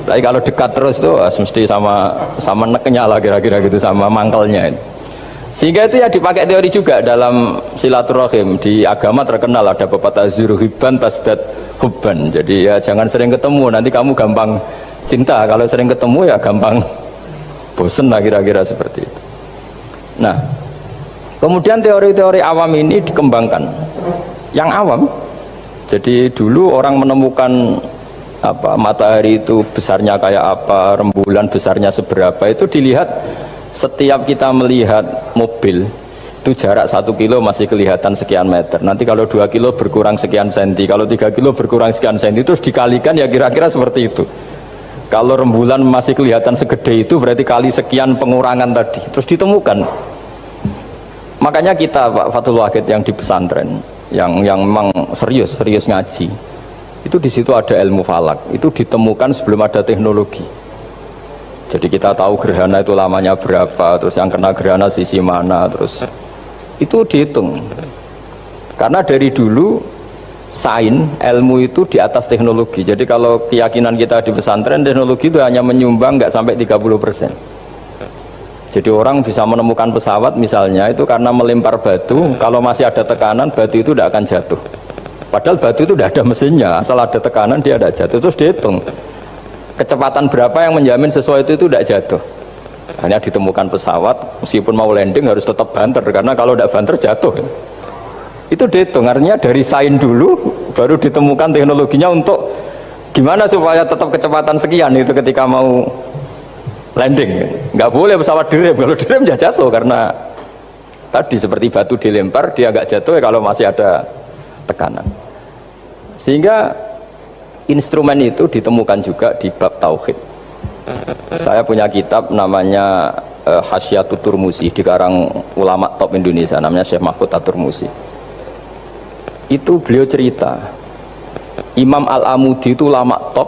Tapi kalau dekat terus tuh mesti sama neknya lah kira-kira gitu, sama mangkelnya itu. Sehingga itu ya dipakai teori juga dalam silaturahim. Di agama terkenal ada pepatah zuruhiban tasdad hubban. Jadi ya jangan sering ketemu, nanti kamu gampang cinta. Kalau sering ketemu ya gampang bosen lah kira-kira seperti itu. Nah, kemudian teori-teori awam ini dikembangkan. Yang awam, jadi dulu orang menemukan apa matahari itu besarnya kayak apa, rembulan besarnya seberapa, itu dilihat setiap kita melihat mobil itu jarak 1 kilo masih kelihatan sekian meter, nanti kalau 2 kilo berkurang sekian senti, kalau 3 kilo berkurang sekian senti, terus dikalikan ya kira-kira seperti itu. Kalau rembulan masih kelihatan segede itu berarti kali sekian pengurangan tadi, terus ditemukan. Makanya kita Pak Fathul Wahid yang di pesantren yang memang serius ngaji, itu di situ ada ilmu falak, itu ditemukan sebelum ada teknologi. Jadi kita tahu gerhana itu lamanya berapa, terus yang kena gerhana sisi mana, terus itu dihitung. Karena dari dulu sains, ilmu itu di atas teknologi. Jadi kalau keyakinan kita di pesantren, teknologi itu hanya menyumbang nggak sampai 30%. Jadi orang bisa menemukan pesawat misalnya itu karena melempar batu, kalau masih ada tekanan batu itu tidak akan jatuh. Padahal batu itu tidak ada mesinnya, asal ada tekanan dia tidak jatuh. Terus dihitung kecepatan berapa yang menjamin sesuai itu tidak jatuh. Hanya ditemukan pesawat, meskipun mau landing harus tetap banter, karena kalau tidak banter jatuh. Itu dihitung, artinya dari sains dulu baru ditemukan teknologinya untuk gimana supaya tetap kecepatan sekian itu ketika mau landing. Nggak boleh pesawat direm, kalau direm ya jatuh, karena tadi seperti batu dilempar dia nggak jatuh ya kalau masih ada tekanan. Sehingga instrumen itu ditemukan juga di bab tauhid. Saya punya kitab namanya Hasyiatut Turmusi, dikarang ulama top Indonesia namanya Syekh Mahfud At-Turmusi. Itu beliau cerita Imam Al-Amudi itu ulama top,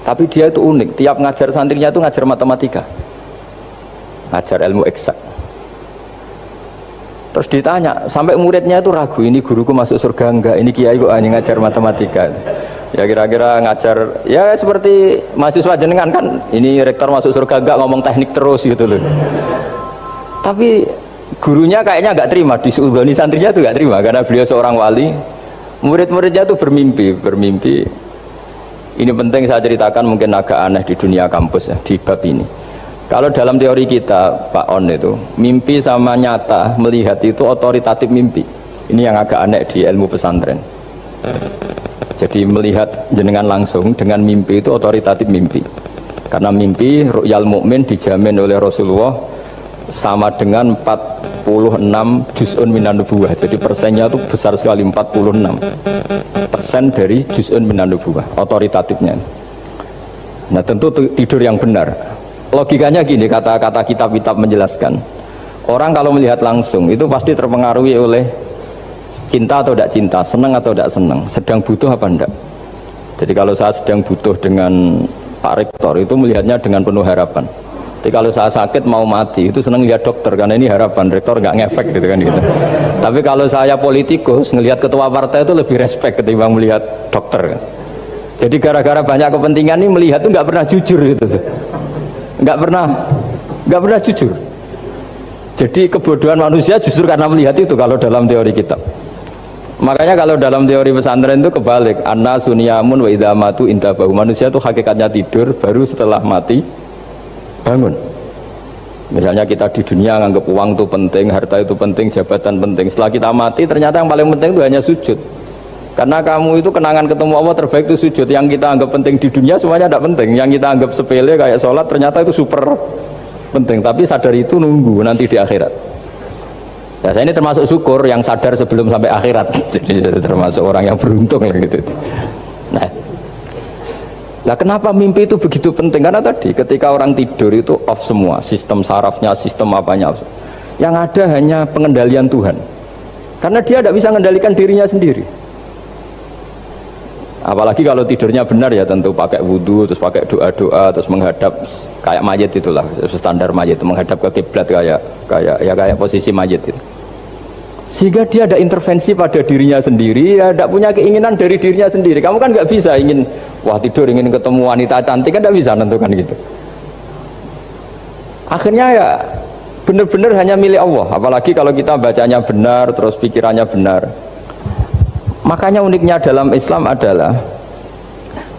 tapi dia itu unik, tiap ngajar santrinya itu ngajar matematika, ngajar ilmu eksak. Terus ditanya sampai muridnya itu ragu, ini guruku masuk surga enggak, ini kiai kok hanya ngajar matematika. Ya kira-kira ngajar ya seperti mahasiswa jenengan kan, ini rektor masuk surga enggak, ngomong teknik terus gitu loh. Tapi gurunya kayaknya enggak terima, disuudoni santrinya itu enggak terima karena beliau seorang wali. Murid-muridnya itu bermimpi. Ini penting saya ceritakan, mungkin agak aneh di dunia kampus ya, di bab ini. Kalau dalam teori kita Pak On itu mimpi sama nyata melihat itu otoritatif mimpi. Ini yang agak aneh di ilmu pesantren. Jadi melihat jenengan langsung dengan mimpi itu otoritatif mimpi. Karena mimpi ru'yal mukmin dijamin oleh Rasulullah sama dengan 46 juz'un minan nubuwah. Jadi persennya itu besar sekali, 46% dari juz'un minan nubuwah otoritatifnya. Nah tentu tidur yang benar. Logikanya gini, kata-kata kitab-kitab menjelaskan, orang kalau melihat langsung itu pasti terpengaruhi oleh cinta atau tidak cinta, senang atau tidak senang, sedang butuh apa enggak. Jadi kalau saya sedang butuh dengan Pak Rektor itu melihatnya dengan penuh harapan. Jadi kalau saya sakit mau mati itu senang lihat dokter karena ini harapan, rektor nggak ngefek gitu kan gitu. Tapi kalau saya politikus ngelihat ketua partai itu lebih respect ketimbang melihat dokter. Jadi gara-gara banyak kepentingan ini melihat itu nggak pernah jujur gitu. Nggak pernah jujur. Jadi kebodohan manusia justru karena melihat itu kalau dalam teori kitab. Makanya kalau dalam teori pesantren itu kebalik, anna sunyamun wa idza matu intabahu. Manusia itu hakikatnya tidur, baru setelah mati bangun. Misalnya kita di dunia nganggap uang itu penting, harta itu penting, jabatan penting. Setelah kita mati ternyata yang paling penting itu hanya sujud. Karena kamu itu kenangan ketemu Allah terbaik itu sujud. Yang kita anggap penting di dunia semuanya tidak penting. Yang kita anggap sepele kayak sholat ternyata itu super penting. Tapi sadar itu nunggu nanti di akhirat. Ya saya ini termasuk syukur yang sadar sebelum sampai akhirat. Jadi termasuk orang yang beruntung lah gitu. Nah kenapa mimpi itu begitu penting? Karena tadi ketika orang tidur itu off semua, sistem sarafnya, sistem apanya. Yang ada hanya pengendalian Tuhan. Karena dia tidak bisa mengendalikan dirinya sendiri. Apalagi kalau tidurnya benar ya tentu pakai wudhu, terus pakai doa-doa, terus menghadap kayak mayit itulah, standar mayit, menghadap ke kiblat kayak posisi mayit itu. Sehingga dia ada intervensi pada dirinya sendiri, ya tidak punya keinginan dari dirinya sendiri. Kamu kan nggak bisa ingin, wah tidur ingin ketemu wanita cantik kan tidak bisa nentukan gitu. Akhirnya ya benar-benar hanya milik Allah. Apalagi kalau kita bacanya benar, terus pikirannya benar. Makanya uniknya dalam Islam adalah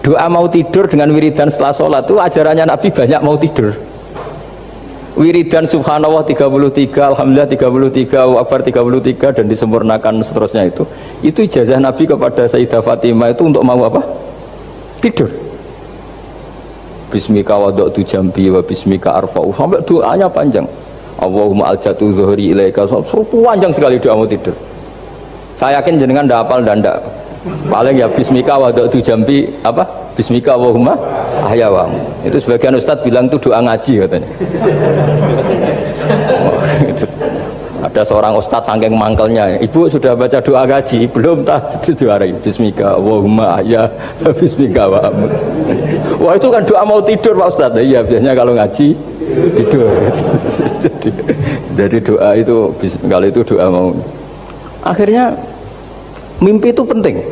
doa mau tidur dengan wiridan setelah sholat itu ajarannya Nabi banyak mau tidur. Wiridan subhanallah 33, alhamdulillah 33, Allahu akbar 33 dan disempurnakan seterusnya itu ijazah Nabi kepada Sayyidah Fatimah itu untuk mau apa? Tidur. Bismika wada'tu jambi wa bismika arfa'u, sampai doanya panjang. Allahumma aljatu zuhri ilaika, panjang sekali doa mau tidur. Saya yakin jenengan tidak hafal dan tidak. Paling ya bismika wada'tu jambi apa? Bismika Allahumma ahyawamu. Itu sebagian ustadz bilang itu doa ngaji katanya. Ada seorang ustadz saking mangkelnya, ibu sudah baca doa ngaji belum? Tak juarai bismika Allahumma ahya bismika wa amut. Wah itu kan doa mau tidur Pak Ustadz. Iya biasanya kalau ngaji tidur. jadi doa itu kalau itu doa mau. Akhirnya mimpi itu penting.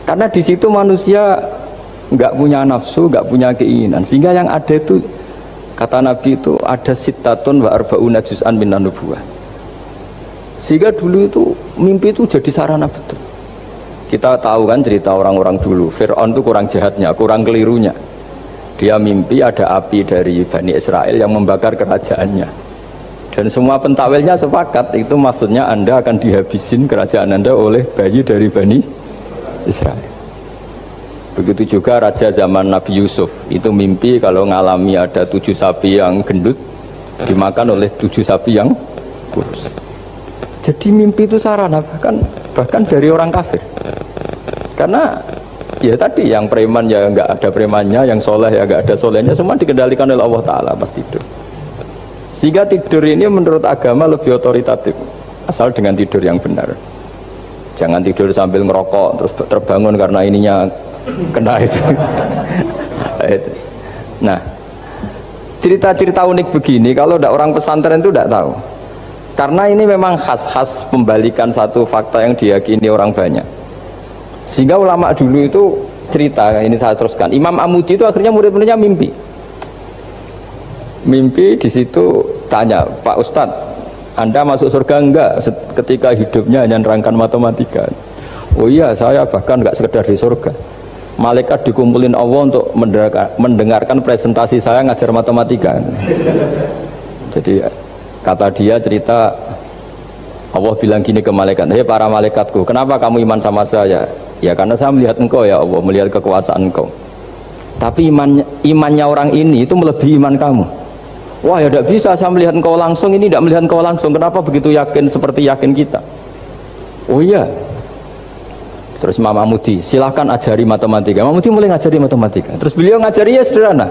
Karena di situ manusia nggak punya nafsu, nggak punya keinginan. Sehingga yang ada itu kata Nabi itu ada sittatun wa arba'una juz'an minan nubuwah. Sehingga dulu itu mimpi itu jadi sarana betul. Kita tahu kan cerita orang-orang dulu, Fir'aun itu kurang jahatnya, kurang kelirunya. Dia mimpi ada api dari Bani Israel yang membakar kerajaannya. Dan semua pentawilnya sepakat, itu maksudnya Anda akan dihabisin kerajaan Anda oleh bayi dari Bani Israel. Begitu juga raja zaman Nabi Yusuf, itu mimpi kalau ngalami ada 7 sapi yang gendut, dimakan oleh 7 sapi yang kurus. Jadi mimpi itu sarana, bahkan dari orang kafir. Karena ya tadi yang preman ya nggak ada premannya, yang soleh ya nggak ada solehnya, semua dikendalikan oleh Allah Ta'ala pas tidur. Sehingga tidur ini menurut agama lebih otoritatif, asal dengan tidur yang benar. Jangan tidur sambil ngerokok terus terbangun karena ininya kena itu. Nah, cerita-cerita unik begini kalau tidak orang pesantren itu tidak tahu. Karena ini memang khas-khas pembalikan satu fakta yang diyakini orang banyak. Sehingga ulama dulu itu cerita, ini saya teruskan. Imam Amudi itu akhirnya murid-muridnya mimpi. Mimpi di situ tanya, Pak Ustadz, Anda masuk surga enggak ketika hidupnya hanya nerangkan matematika? Oh iya, saya bahkan enggak sekedar di surga. Malaikat dikumpulin Allah untuk mendengarkan presentasi saya ngajar matematika. Jadi kata dia cerita, Allah bilang gini ke malaikat, hei para malaikatku, kenapa kamu iman sama saya? Ya karena saya melihat engkau ya Allah, melihat kekuasaan engkau. Tapi imannya orang ini itu melebihi iman kamu. Wah ya tidak bisa saya melihat engkau langsung, ini tidak melihat engkau langsung. Kenapa begitu yakin seperti yakin kita? Oh iya. Terus Imam Amudi, silahkan ajari matematika. Imam Amudi mulai ngajari matematika. Terus beliau ngajari ya sederhana.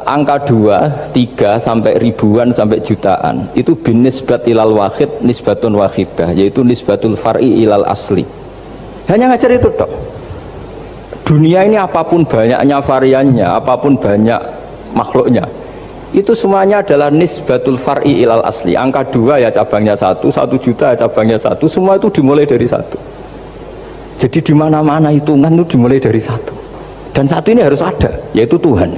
Angka 2, 3 sampai ribuan sampai jutaan itu bin nisbat ilal wahid nisbatun wahidah, yaitu nisbatul far'i ilal asli. Hanya ngajar itu dok. Dunia ini apapun banyaknya variannya, apapun banyak makhluknya, itu semuanya adalah nisbatul far'i ilal asli. Angka 2 ya cabangnya 1, 1 juta ya cabangnya 1, semua itu dimulai dari 1. Jadi di mana-mana hitungan itu dimulai dari 1. Dan 1 ini harus ada, yaitu Tuhan.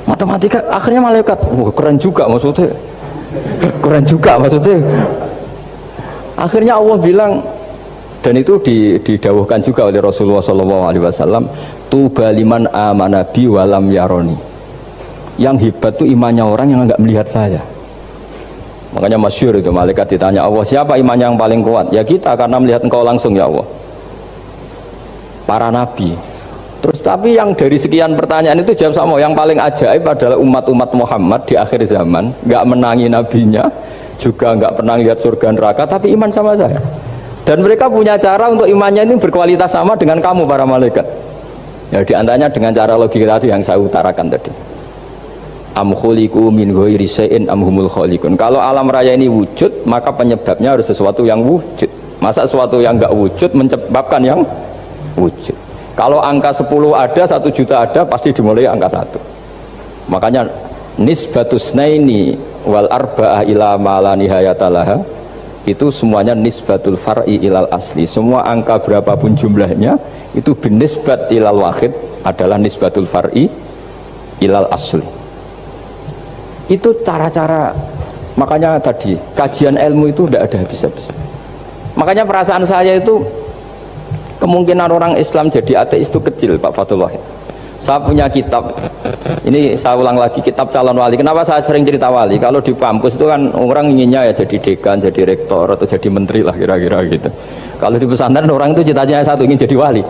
Matematika akhirnya malaikat, keren juga maksudnya. Keren juga maksudnya. Akhirnya Allah bilang, dan itu didawuhkan juga oleh Rasulullah SAW, tuba liman amana bi walam yaroni. Yang hebat itu imannya orang yang enggak melihat saya. Makanya masyhur itu, malaikat ditanya Allah, siapa imannya yang paling kuat? Ya kita, karena melihat engkau langsung ya Allah. Para nabi. Terus tapi yang dari sekian pertanyaan itu jawab sama, yang paling ajaib adalah umat-umat Muhammad di akhir zaman, nggak menangi nabinya, juga nggak pernah lihat surga neraka, tapi iman sama saya. Dan mereka punya cara untuk imannya ini berkualitas sama dengan kamu para malaikat. Ya diantaranya dengan cara logika itu yang saya utarakan tadi. Am khuliqu min ghairi syai'in am humul khaliqun. Kalau alam raya ini wujud, maka penyebabnya harus sesuatu yang wujud. Masa sesuatu yang nggak wujud menyebabkan yang wujud? Kalau angka 10 ada, 1 juta ada, pasti dimulai angka 1. Makanya nisbatus naini wal arba'ah ila ma la nihayatalaha, itu semuanya nisbatul far'i ilal asli. Semua angka berapapun jumlahnya itu binisbat ilal wahid adalah nisbatul far'i ilal asli. Itu cara-cara. Makanya tadi kajian ilmu itu tidak ada habis-habis. Makanya perasaan saya itu kemungkinan orang Islam jadi ateis itu kecil Pak Fatullah. Saya punya kitab, ini saya ulang lagi, kitab calon wali. Kenapa saya sering cerita wali? Kalau di kampus itu kan orang inginnya ya jadi dekan, jadi rektor atau jadi menteri lah kira-kira gitu. Kalau di pesantren orang itu cita-citanya satu, ingin jadi wali.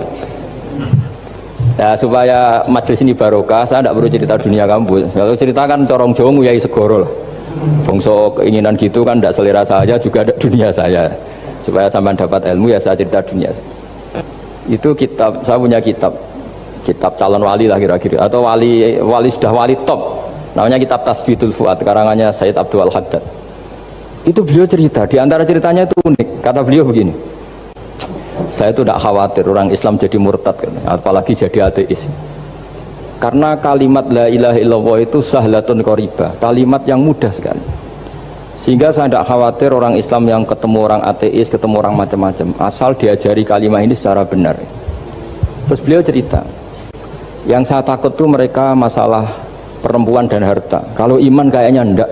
Ya supaya majelis ini barokah, saya tidak perlu cerita dunia kampus. Kalau ceritakan corong Jawa nguyai segoro lah. Bongso keinginan gitu kan tidak selera saya, juga ada dunia saya. Supaya sampai dapat ilmu ya saya cerita dunia saya. Itu kitab, saya punya kitab calon wali lah kira-kira, atau wali sudah wali top, namanya kitab Tasbihul Fuad karangannya Sayyid Abdul Haddad. Itu beliau cerita, di antara ceritanya itu unik. Kata beliau begini, Saya itu tidak khawatir orang Islam jadi murtad, apalagi jadi ateis. Karena kalimat la ilaha illallah itu sahlatun qoribah, kalimat yang mudah sekali. Sehingga saya tidak khawatir orang Islam yang ketemu orang ateis, ketemu orang macam-macam, asal diajari kalimat ini secara benar. Terus beliau cerita, yang saya takut tuh mereka masalah perempuan dan harta. Kalau iman kayaknya enggak.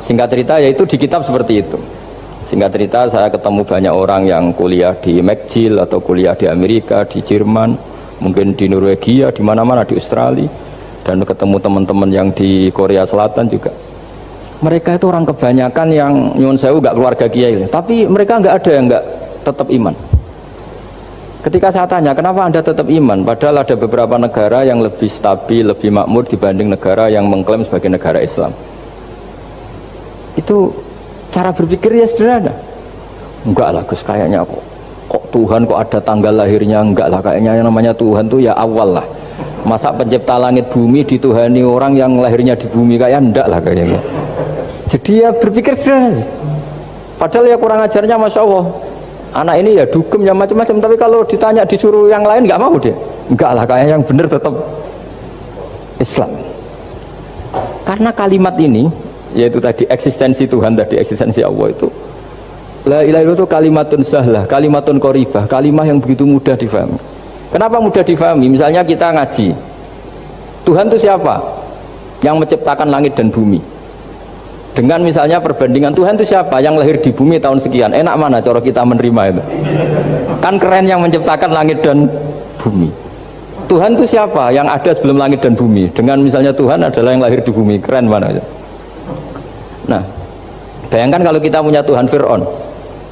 Singkat cerita yaitu di kitab seperti itu. Singkat cerita saya ketemu banyak orang yang kuliah di McGill atau kuliah di Amerika, di Jerman, mungkin di Norwegia, di mana-mana, di Australia, dan ketemu teman-teman yang di Korea Selatan juga. Mereka itu orang kebanyakan yang nyuwun sewu gak keluarga kiai, tapi mereka nggak ada yang nggak tetap iman. Ketika saya tanya kenapa anda tetap iman, padahal ada beberapa negara yang lebih stabil, lebih makmur dibanding negara yang mengklaim sebagai negara Islam. Itu cara berpikir ya sederhana. Enggak lah Gus, kayaknya kok Tuhan kok ada tanggal lahirnya, enggak lah, kayaknya yang namanya Tuhan tuh ya awal lah. Masa pencipta langit bumi dituhani orang yang lahirnya di bumi, kayak enggak lah kayaknya. Jadi ya berpikir sederhana. Padahal ya kurang ajarnya Masya Allah. Anak ini ya dugem ya macam-macam, tapi kalau ditanya disuruh yang lain enggak mau dia. Enggak lah, kayaknya yang benar tetap Islam. Karena kalimat ini, yaitu tadi eksistensi Tuhan, tadi eksistensi Allah itu, la ilaha illallah itu kalimatun sahlah, kalimatun qoribah, kalimah yang begitu mudah difahami. Kenapa mudah difahami? Misalnya kita ngaji, Tuhan itu siapa? Yang menciptakan langit dan bumi. Dengan misalnya perbandingan Tuhan itu siapa? Yang lahir di bumi tahun sekian. Enak mana cara kita menerima itu? Kan keren yang menciptakan langit dan bumi. Tuhan itu siapa? Yang ada sebelum langit dan bumi. Dengan misalnya Tuhan adalah yang lahir di bumi. Keren mana itu? Nah, bayangkan kalau kita punya Tuhan Fir'aun,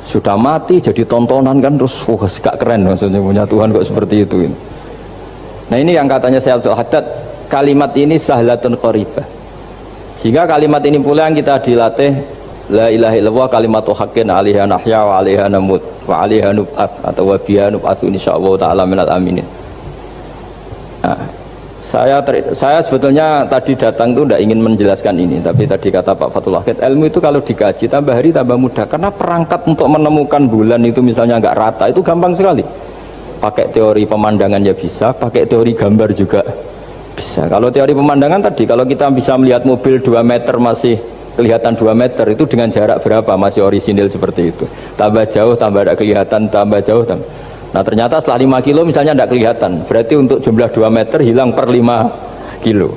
sudah mati jadi tontonan kan, terus gak keren maksudnya punya Tuhan kok seperti itu. Nah ini yang katanya Syekh Abdul Haddad, kalimat ini sahlatun qoribah. Sehingga kalimat ini pula yang kita dilatih, la ilaha illallah kalimatu haqqin 'alaiha nahya wa 'alaiha namut wa 'alaiha nub'ats atau wa biha nub'atsu insyaallah taala minal aminin. Nah, saya sebetulnya tadi datang itu tidak ingin menjelaskan ini, tapi tadi kata Pak Fathul Wahid, ilmu itu kalau dikaji tambah hari tambah mudah, karena perangkat untuk menemukan bulan itu misalnya nggak rata itu gampang sekali. Pakai teori pemandangan ya bisa, pakai teori gambar juga bisa. Kalau teori pemandangan tadi, kalau kita bisa melihat mobil 2 meter masih kelihatan 2 meter, itu dengan jarak berapa masih orisinil seperti itu. Tambah jauh tambah tidak kelihatan, tambah jauh tambah. Nah ternyata setelah 5 kilo misalnya tidak kelihatan, berarti untuk jumlah 2 meter hilang per 5 kilo.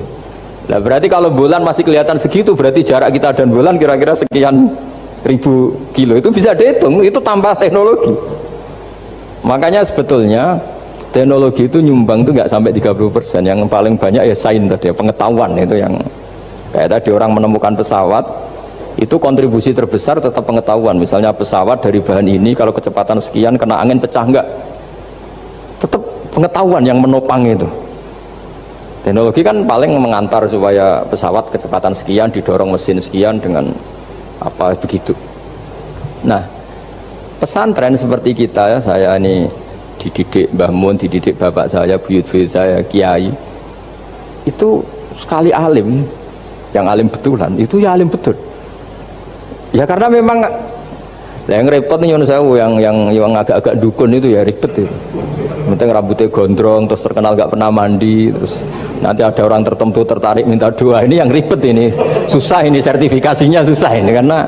Nah berarti kalau bulan masih kelihatan segitu, berarti jarak kita dan bulan kira-kira sekian ribu kilo. Itu bisa dihitung, itu tanpa teknologi. Makanya sebetulnya teknologi itu nyumbang itu nggak sampai 30%. Yang paling banyak ya sains tadi, pengetahuan itu yang kayak tadi orang menemukan pesawat, itu kontribusi terbesar tetap pengetahuan. Misalnya pesawat dari bahan ini kalau kecepatan sekian kena angin pecah enggak, tetap pengetahuan yang menopang itu. Teknologi kan paling mengantar supaya pesawat kecepatan sekian didorong mesin sekian dengan apa begitu. Nah pesantren seperti kita ya, saya ini dididik Mbah Mun, dididik bapak saya, buyut-buyut saya, kiai, itu sekali alim, yang alim betulan, itu ya alim betul. Ya karena memang yang repot nih yang agak-agak dukun itu ya ribet itu. Penting rambutnya gondrong, terus terkenal gak pernah mandi, terus nanti ada orang tertentu tertarik minta doa, ini yang ribet ini, susah ini sertifikasinya susah ini karena.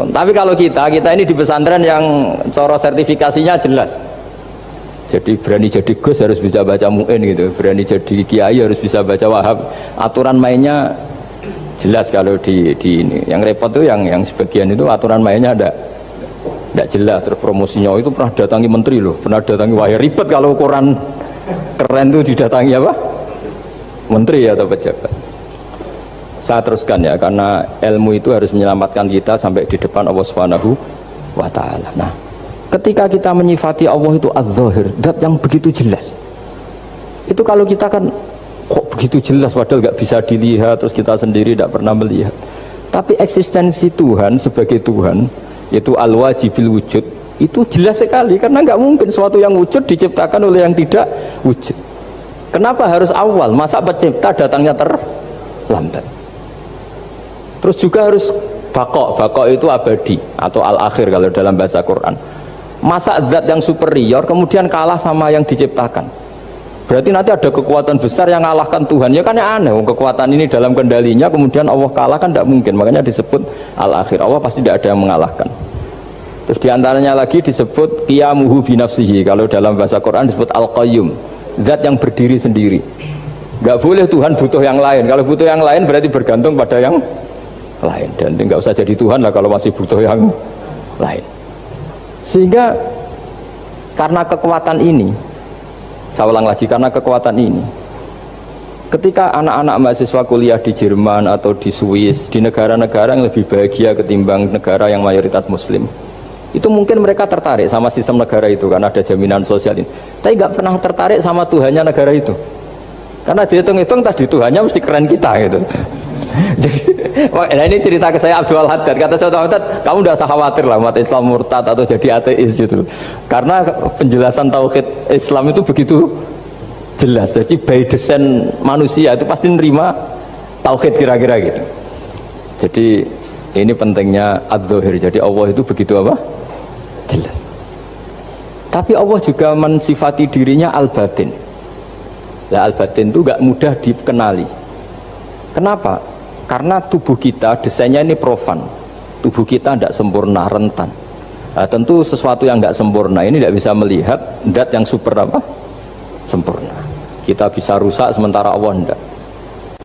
Tapi kalau kita ini di pesantren yang coro sertifikasinya jelas. Jadi berani jadi Gus harus bisa baca Mu'in gitu, berani jadi Kiai harus bisa baca Wahab. Aturan mainnya jelas kalau di ini. Yang repot tuh yang sebagian itu aturan mainnya tidak jelas. Terus promosinya itu pernah datangi menteri loh, pernah datangi, wah ya ribet kalau ukuran keren tuh didatangi apa? Menteri atau pejabat. Saya teruskan ya, karena ilmu itu harus menyelamatkan kita sampai di depan Allah Subhanahu wa Ta'ala. Nah, ketika kita menyifati Allah itu az-zahir, zat yang begitu jelas, itu kalau kita kan kok begitu jelas padahal nggak bisa dilihat, terus kita sendiri tidak pernah melihat. Tapi eksistensi Tuhan sebagai Tuhan, yaitu al-wajibil wujud, itu jelas sekali, karena nggak mungkin suatu yang wujud diciptakan oleh yang tidak wujud. Kenapa harus awal? Masa pencipta datangnya terlambat? Terus juga harus bako itu abadi atau al-akhir kalau dalam bahasa Quran. Masa zat yang superior kemudian kalah sama yang diciptakan? Berarti nanti ada kekuatan besar yang mengalahkan Tuhan. Ya kan aneh, kekuatan ini dalam kendalinya kemudian Allah kalah, kan tidak mungkin. Makanya disebut al-akhir, Allah pasti tidak ada yang mengalahkan. Terus diantaranya lagi disebut qiyamuhu binafsihi. Kalau dalam bahasa Quran disebut al-qayyum, zat yang berdiri sendiri. Gak boleh Tuhan butuh yang lain. Kalau butuh yang lain berarti bergantung pada yang lain. Dan nggak usah jadi Tuhan lah kalau masih butuh yang lain. Sehingga karena kekuatan ini, saya ulang lagi, karena kekuatan ini, ketika anak-anak mahasiswa kuliah di Jerman atau di Swiss, di negara-negara yang lebih bahagia ketimbang negara yang mayoritas muslim, itu mungkin mereka tertarik sama sistem negara itu karena ada jaminan sosial ini, tapi nggak pernah tertarik sama Tuhannya negara itu, karena dihitung-hitung tadi Tuhannya mesti keren kita gitu. Jadi, nah ini cerita ke saya Abdul Haddad, kata saya Abdul Haddad, kamu udah usah khawatir lah umat Islam murtad atau jadi ateis gitu, karena penjelasan tauhid Islam itu begitu jelas. Jadi by design manusia itu pasti nerima tauhid kira-kira gitu. Jadi ini pentingnya ad-dhahir. Jadi Allah itu begitu apa? Jelas. Tapi Allah juga mensifati dirinya al-batin. Nah, al-batin itu gak mudah dikenali. Kenapa? Karena tubuh kita desainnya ini profan. Tubuh kita tidak sempurna, rentan. Nah, tentu sesuatu yang nggak sempurna ini tidak bisa melihat zat yang super apa? Sempurna. Kita bisa rusak sementara Allah tidak.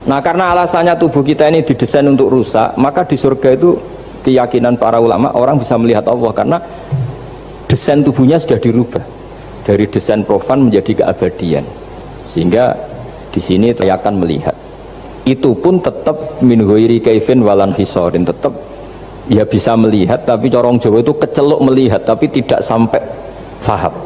Nah, karena alasannya tubuh kita ini didesain untuk rusak, maka di surga itu keyakinan para ulama orang bisa melihat Allah karena desain tubuhnya sudah dirubah dari desain profan menjadi keabadian. Sehingga di sini saya akan melihat. Itu pun tetap min ghairi kaifin walan hisorin, tetap ya bisa melihat, tapi corong Jawa itu keceluk melihat tapi tidak sampai faham.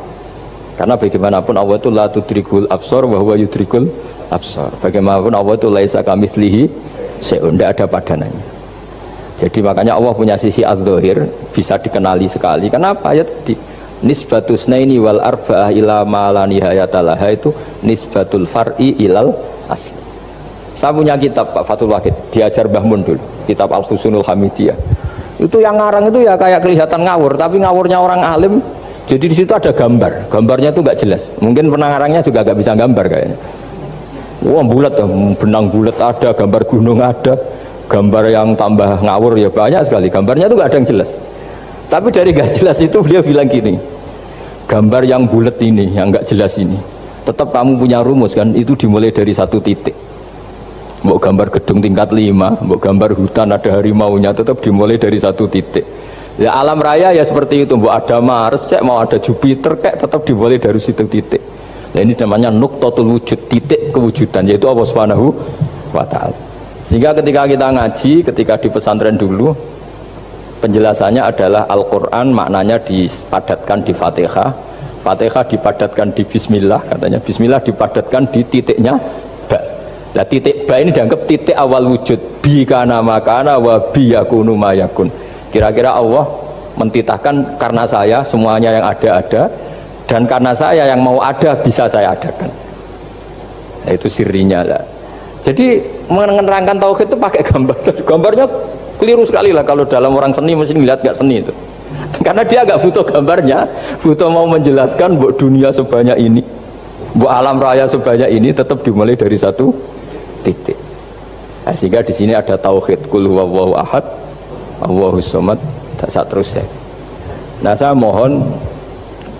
Karena bagaimanapun Allah itu la tudrikul absar wa huwa yudrikul absar. Bagaimanapun Allah itu laisa kamitslihi syai'un, tidak ada padanannya. Jadi makanya Allah punya sisi adz-dzahir bisa dikenali sekali. Kenapa? Ya tadi nisbatus naini wal arba'ah ila ma la nihayata laha, itu nisbatul far'i ilal asli. Saya punya kitab Pak Fathul Wahid, diajar Mbah Mun dulu, kitab Al-Husunul Hamidiyah. Itu yang ngarang itu ya kayak kelihatan ngawur, tapi ngawurnya orang alim. Jadi di situ ada gambar, gambarnya itu nggak jelas. Mungkin pengarangnya juga nggak bisa gambar kayaknya. Wah bulat, benang bulat ada, gambar gunung ada, gambar yang tambah ngawur ya banyak sekali. Gambarnya itu nggak ada yang jelas. Tapi dari nggak jelas itu beliau bilang gini, gambar yang bulat ini, yang nggak jelas ini, tetap kamu punya rumus kan? Itu dimulai dari satu titik. Mau gambar gedung tingkat 5, mau gambar hutan ada harimaunya, tetap dimulai dari satu titik. Ya alam raya ya seperti itu, mau ada Mars, cek mau ada Jupiter, kayak tetap dimulai dari situ titik. Nah ini namanya nuqtatul wujud, titik kewujudan, yaitu Allah Subhanahu wa ta'ala. Sehingga ketika kita ngaji, ketika di pesantren dulu, penjelasannya adalah Al-Quran maknanya dipadatkan di Fatihah, Fatihah dipadatkan di Bismillah, katanya Bismillah dipadatkan di titiknya ba. Nah titik ba ini dianggap titik awal wujud, bi kana makana wa bi yakunu mayakun. Kira-kira Allah mentitahkan karena saya semuanya yang ada, dan karena saya yang mau ada bisa saya adakan. Nah, itu sirinya lah. Jadi menerangkan tauhid itu pakai gambar. Gambarnya keliru sekali lah kalau dalam orang seni mesti melihat gak seni itu. Karena dia gak butuh gambarnya, butuh mau menjelaskan buat dunia sebanyak ini, buat alam raya sebanyak ini tetap dimulai dari satu titik. Nah, sehingga di sini ada tauhid qul huwallahu ahad, Allahus samad, tak terus ya. Nah saya mohon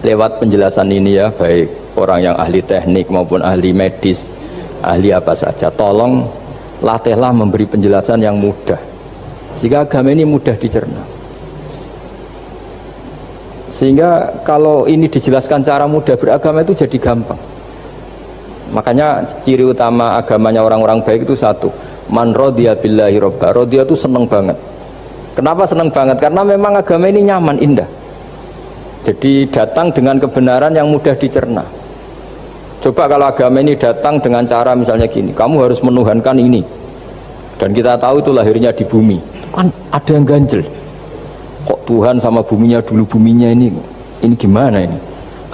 lewat penjelasan ini ya, baik orang yang ahli teknik maupun ahli medis, ahli apa saja, tolong latihlah memberi penjelasan yang mudah sehingga agama ini mudah dicerna. Sehingga kalau ini dijelaskan cara mudah beragama itu jadi gampang. Makanya ciri utama agamanya orang-orang baik itu satu, man radiya billahi robba. Radiya itu seneng banget. Kenapa seneng banget? Karena memang agama ini nyaman, indah. Jadi datang dengan kebenaran yang mudah dicerna. Coba kalau agama ini datang dengan cara misalnya gini, kamu harus menuhankan ini, dan kita tahu itu lahirnya di bumi, kan ada yang ganjel. Kok Tuhan sama buminya dulu, buminya ini gimana ini?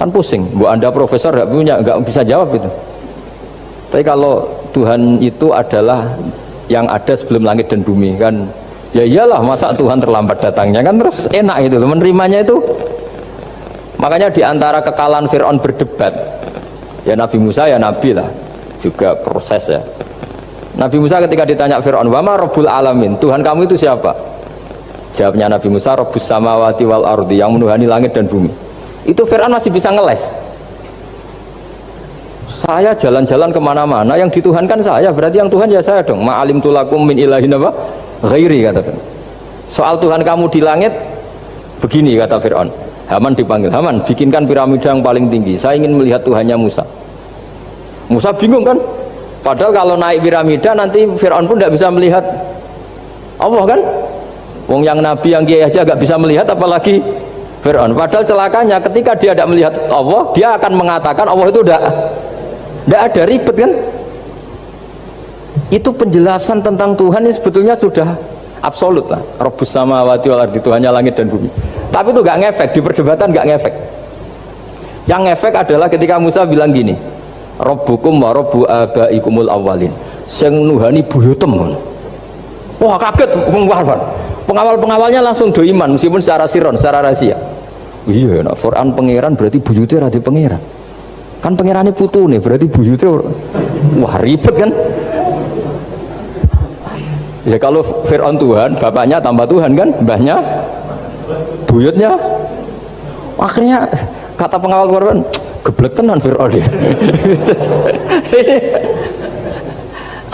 Kan pusing. Bu Anda profesor nggak bisa jawab itu. Tapi kalau Tuhan itu adalah yang ada sebelum langit dan bumi, kan ya iyalah, masa Tuhan terlambat datangnya, kan terus enak itu, menerimanya itu Makanya di antara kekalahan Fir'aun berdebat, ya Nabi Musa ya Nabi lah, juga proses ya. Nabi Musa ketika ditanya Fir'aun, wa ma rabbul alamin, Tuhan kamu itu siapa? Jawabnya Nabi Musa, rabbus samawati wal ardi, yang menuhani langit dan bumi. Itu Fir'aun masih bisa ngeles. Saya jalan-jalan kemana-mana, yang dituhankan saya, berarti yang Tuhan ya saya dong. Ma'alim tulakum min ilahin apa? Ghairi, kata Fir'aun. Soal Tuhan kamu di langit, begini kata Fir'aun. Haman dipanggil, Haman bikinkan piramida yang paling tinggi, saya ingin melihat Tuhannya Musa. Musa bingung kan, padahal kalau naik piramida nanti Fir'aun pun tidak bisa melihat Allah kan. Wong yang Nabi yang kiai aja gak bisa melihat, apalagi Fir'aun. Padahal celakanya ketika dia tidak melihat Allah, dia akan mengatakan Allah itu tidak ada, ribet kan. Itu penjelasan tentang Tuhan ini sebetulnya sudah absolut lah. Rabbus samawati wal ardi, Tuhannya langit dan bumi. Tapi itu gak ngefek, di perdebatan gak ngefek. Yang ngefek adalah ketika Musa bilang gini, Rabbukum wa rabbu abaikumul awwalin, sing nuhani buyutem. Wah kaget pengawal-pengawalnya langsung do iman meskipun secara siron, secara rahasia. Iya, nak Quran pangeran berarti buyute ra di pangeran. Kan pangerane putune berarti buyute wah ribet kan? Ya kalau Fir'aun Tuhan, bapaknya tambah Tuhan kan, mbahnya buyutnya. Akhirnya kata pengawal Quran, geblek tenan Fir'aun.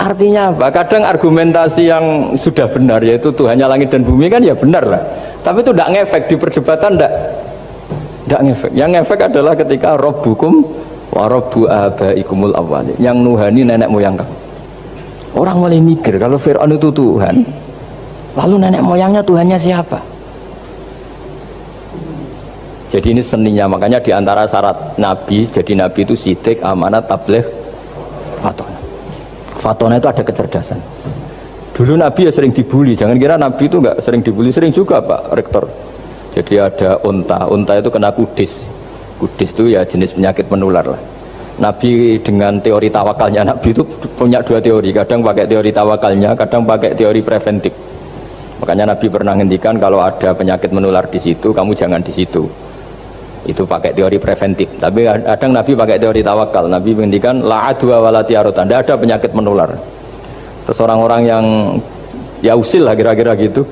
Artinya apa? Kadang argumentasi yang sudah benar, yaitu Tuhannya langit dan bumi kan ya benar lah. Tapi itu tidak ngefek di perdebatan, tidak ngefek. Yang ngefek adalah ketika Rabbukum wa rabbu abaikumul awwalin, yang nuhani nenek moyang kamu. Orang mulai mikir kalau Fir'aun itu Tuhan, lalu nenek moyangnya Tuhannya siapa? Jadi ini seninya, makanya diantara syarat Nabi, jadi Nabi itu sidik, amanat, tabligh, fatona. Fatona itu ada kecerdasan. Dulu Nabi ya sering dibully, jangan kira Nabi itu nggak sering dibully, sering juga Pak Rektor. Jadi ada unta itu kena kudis. Kudis itu ya jenis penyakit menular lah. Nabi dengan teori tawakalnya, Nabi itu punya dua teori, kadang pakai teori tawakalnya, kadang pakai teori preventif. Makanya Nabi pernah ngendikan kalau ada penyakit menular di situ, kamu jangan di situ. Itu pakai teori preventif. Tapi kadang Nabi pakai teori tawakal. Nabi menghentikan la adwa wala tiarutan, tidak ada penyakit menular. Terus orang-orang yang ya usil lah kira-kira gitu,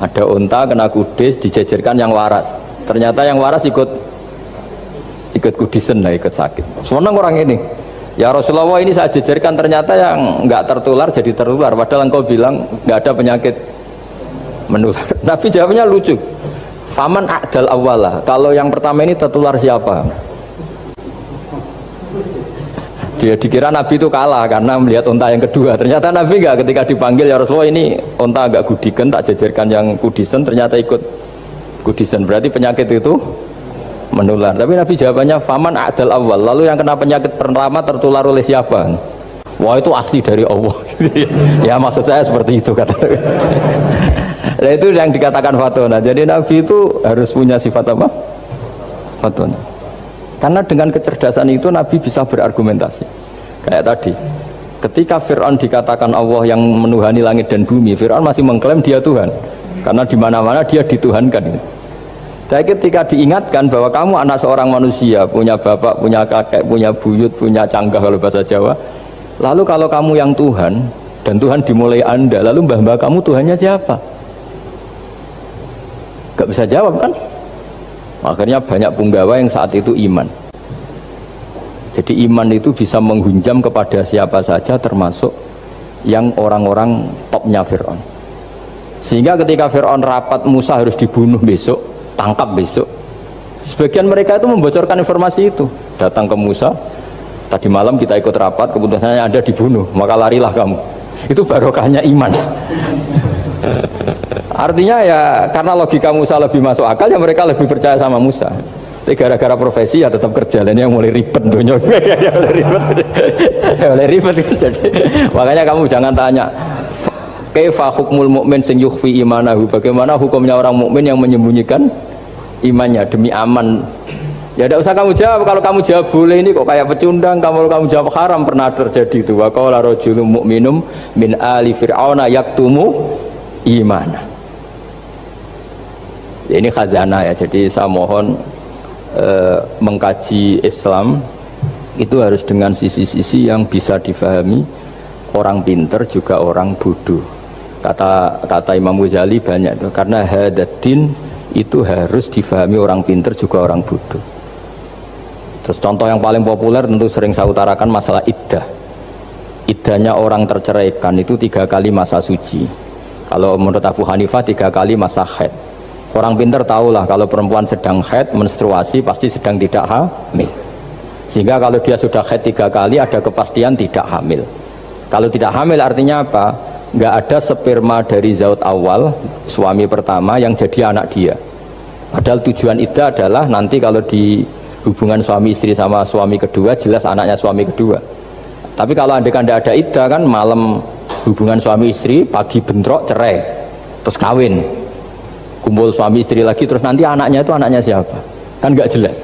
ada unta kena kudis, dijejerkan yang waras. Ternyata yang waras ikut kudisen lah, ikut sakit. Senang orang ini. Ya Rasulullah, ini saya jejerkan, ternyata yang nggak tertular jadi tertular. Padahal engkau bilang nggak ada penyakit menular. Nabi jawabnya lucu. Faman a'dal awalah, kalau yang pertama ini tertular siapa? Dia dikira Nabi itu kalah karena melihat unta yang kedua. Ternyata Nabi enggak, ketika dipanggil ya Rasulullah ini unta agak gudikan, tak jejerkan yang kudisen, ternyata ikut kudisen. Berarti penyakit itu menular. Tapi Nabi jawabannya faman a'dal awal, lalu yang kena penyakit pertama tertular oleh siapa? Wah itu asli dari Allah. Ya maksud saya seperti itu kata. Nah itu yang dikatakan fatona. Jadi Nabi itu harus punya sifat apa? Fatona. Karena dengan kecerdasan itu Nabi bisa berargumentasi. Kayak tadi, ketika Fir'aun dikatakan Allah yang menuhani langit dan bumi, Fir'aun masih mengklaim dia Tuhan. Karena di mana-mana dia dituhankan. Tapi ketika diingatkan bahwa kamu anak seorang manusia, punya bapak, punya kakek, punya buyut, punya canggah kalau bahasa Jawa. Lalu kalau kamu yang Tuhan, dan Tuhan dimulai Anda, lalu mbah-mbah kamu Tuhannya siapa? Gak bisa jawab kan? Akhirnya banyak punggawa yang saat itu iman. Jadi iman itu bisa menghunjam kepada siapa saja, termasuk yang orang-orang topnya Fir'aun. Sehingga ketika Fir'aun rapat Musa harus dibunuh besok, tangkap besok, sebagian mereka itu membocorkan informasi itu, datang ke Musa, tadi malam kita ikut rapat, keputusannya Anda dibunuh, maka larilah kamu. Itu barokahnya iman. Artinya ya karena logika Musa lebih masuk akal, ya mereka lebih percaya sama Musa. Tapi gara-gara profesi ya tetap kerja, dan yang mulai ribet dunia. Mulai ribet jadi. Makanya kamu jangan tanya kaifa hukmul mukmin sing yukhfi imanahu, bagaimana hukumnya orang mukmin yang menyembunyikan imannya demi aman. Ya tidak usah kamu jawab. Kalau kamu jawab boleh, ini kok kayak pecundang. Kalau kamu jawab haram, pernah terjadi itu. Wa qala rajulun mu'minum min ali fir'auna yaktumu imana. Ya, ini khazanah ya. Jadi saya mohon mengkaji Islam itu harus dengan sisi-sisi yang bisa difahami orang pinter juga orang bodoh. Kata Imam Ghazali banyak itu, karena hadatin itu harus difahami orang pinter juga orang bodoh. Terus contoh yang paling populer tentu sering saya utarakan masalah iddah. Iddahnya orang terceraikan itu 3 kali masa suci. Kalau menurut Abu Hanifah 3 kali masa haid. Orang pinter tahulah kalau perempuan sedang haid, menstruasi pasti sedang tidak hamil. Sehingga kalau dia sudah haid 3 kali ada kepastian tidak hamil. Kalau tidak hamil artinya apa? Nggak ada sperma dari zaut awal suami pertama yang jadi anak dia. Padahal tujuan iddah adalah nanti kalau di hubungan suami istri sama suami kedua jelas anaknya suami kedua. Tapi kalau andai kan tidak ada iddah kan malam hubungan suami istri, pagi bentrok cerai, terus kawin, kumpul suami istri lagi, terus nanti anaknya itu anaknya siapa? Kan nggak jelas.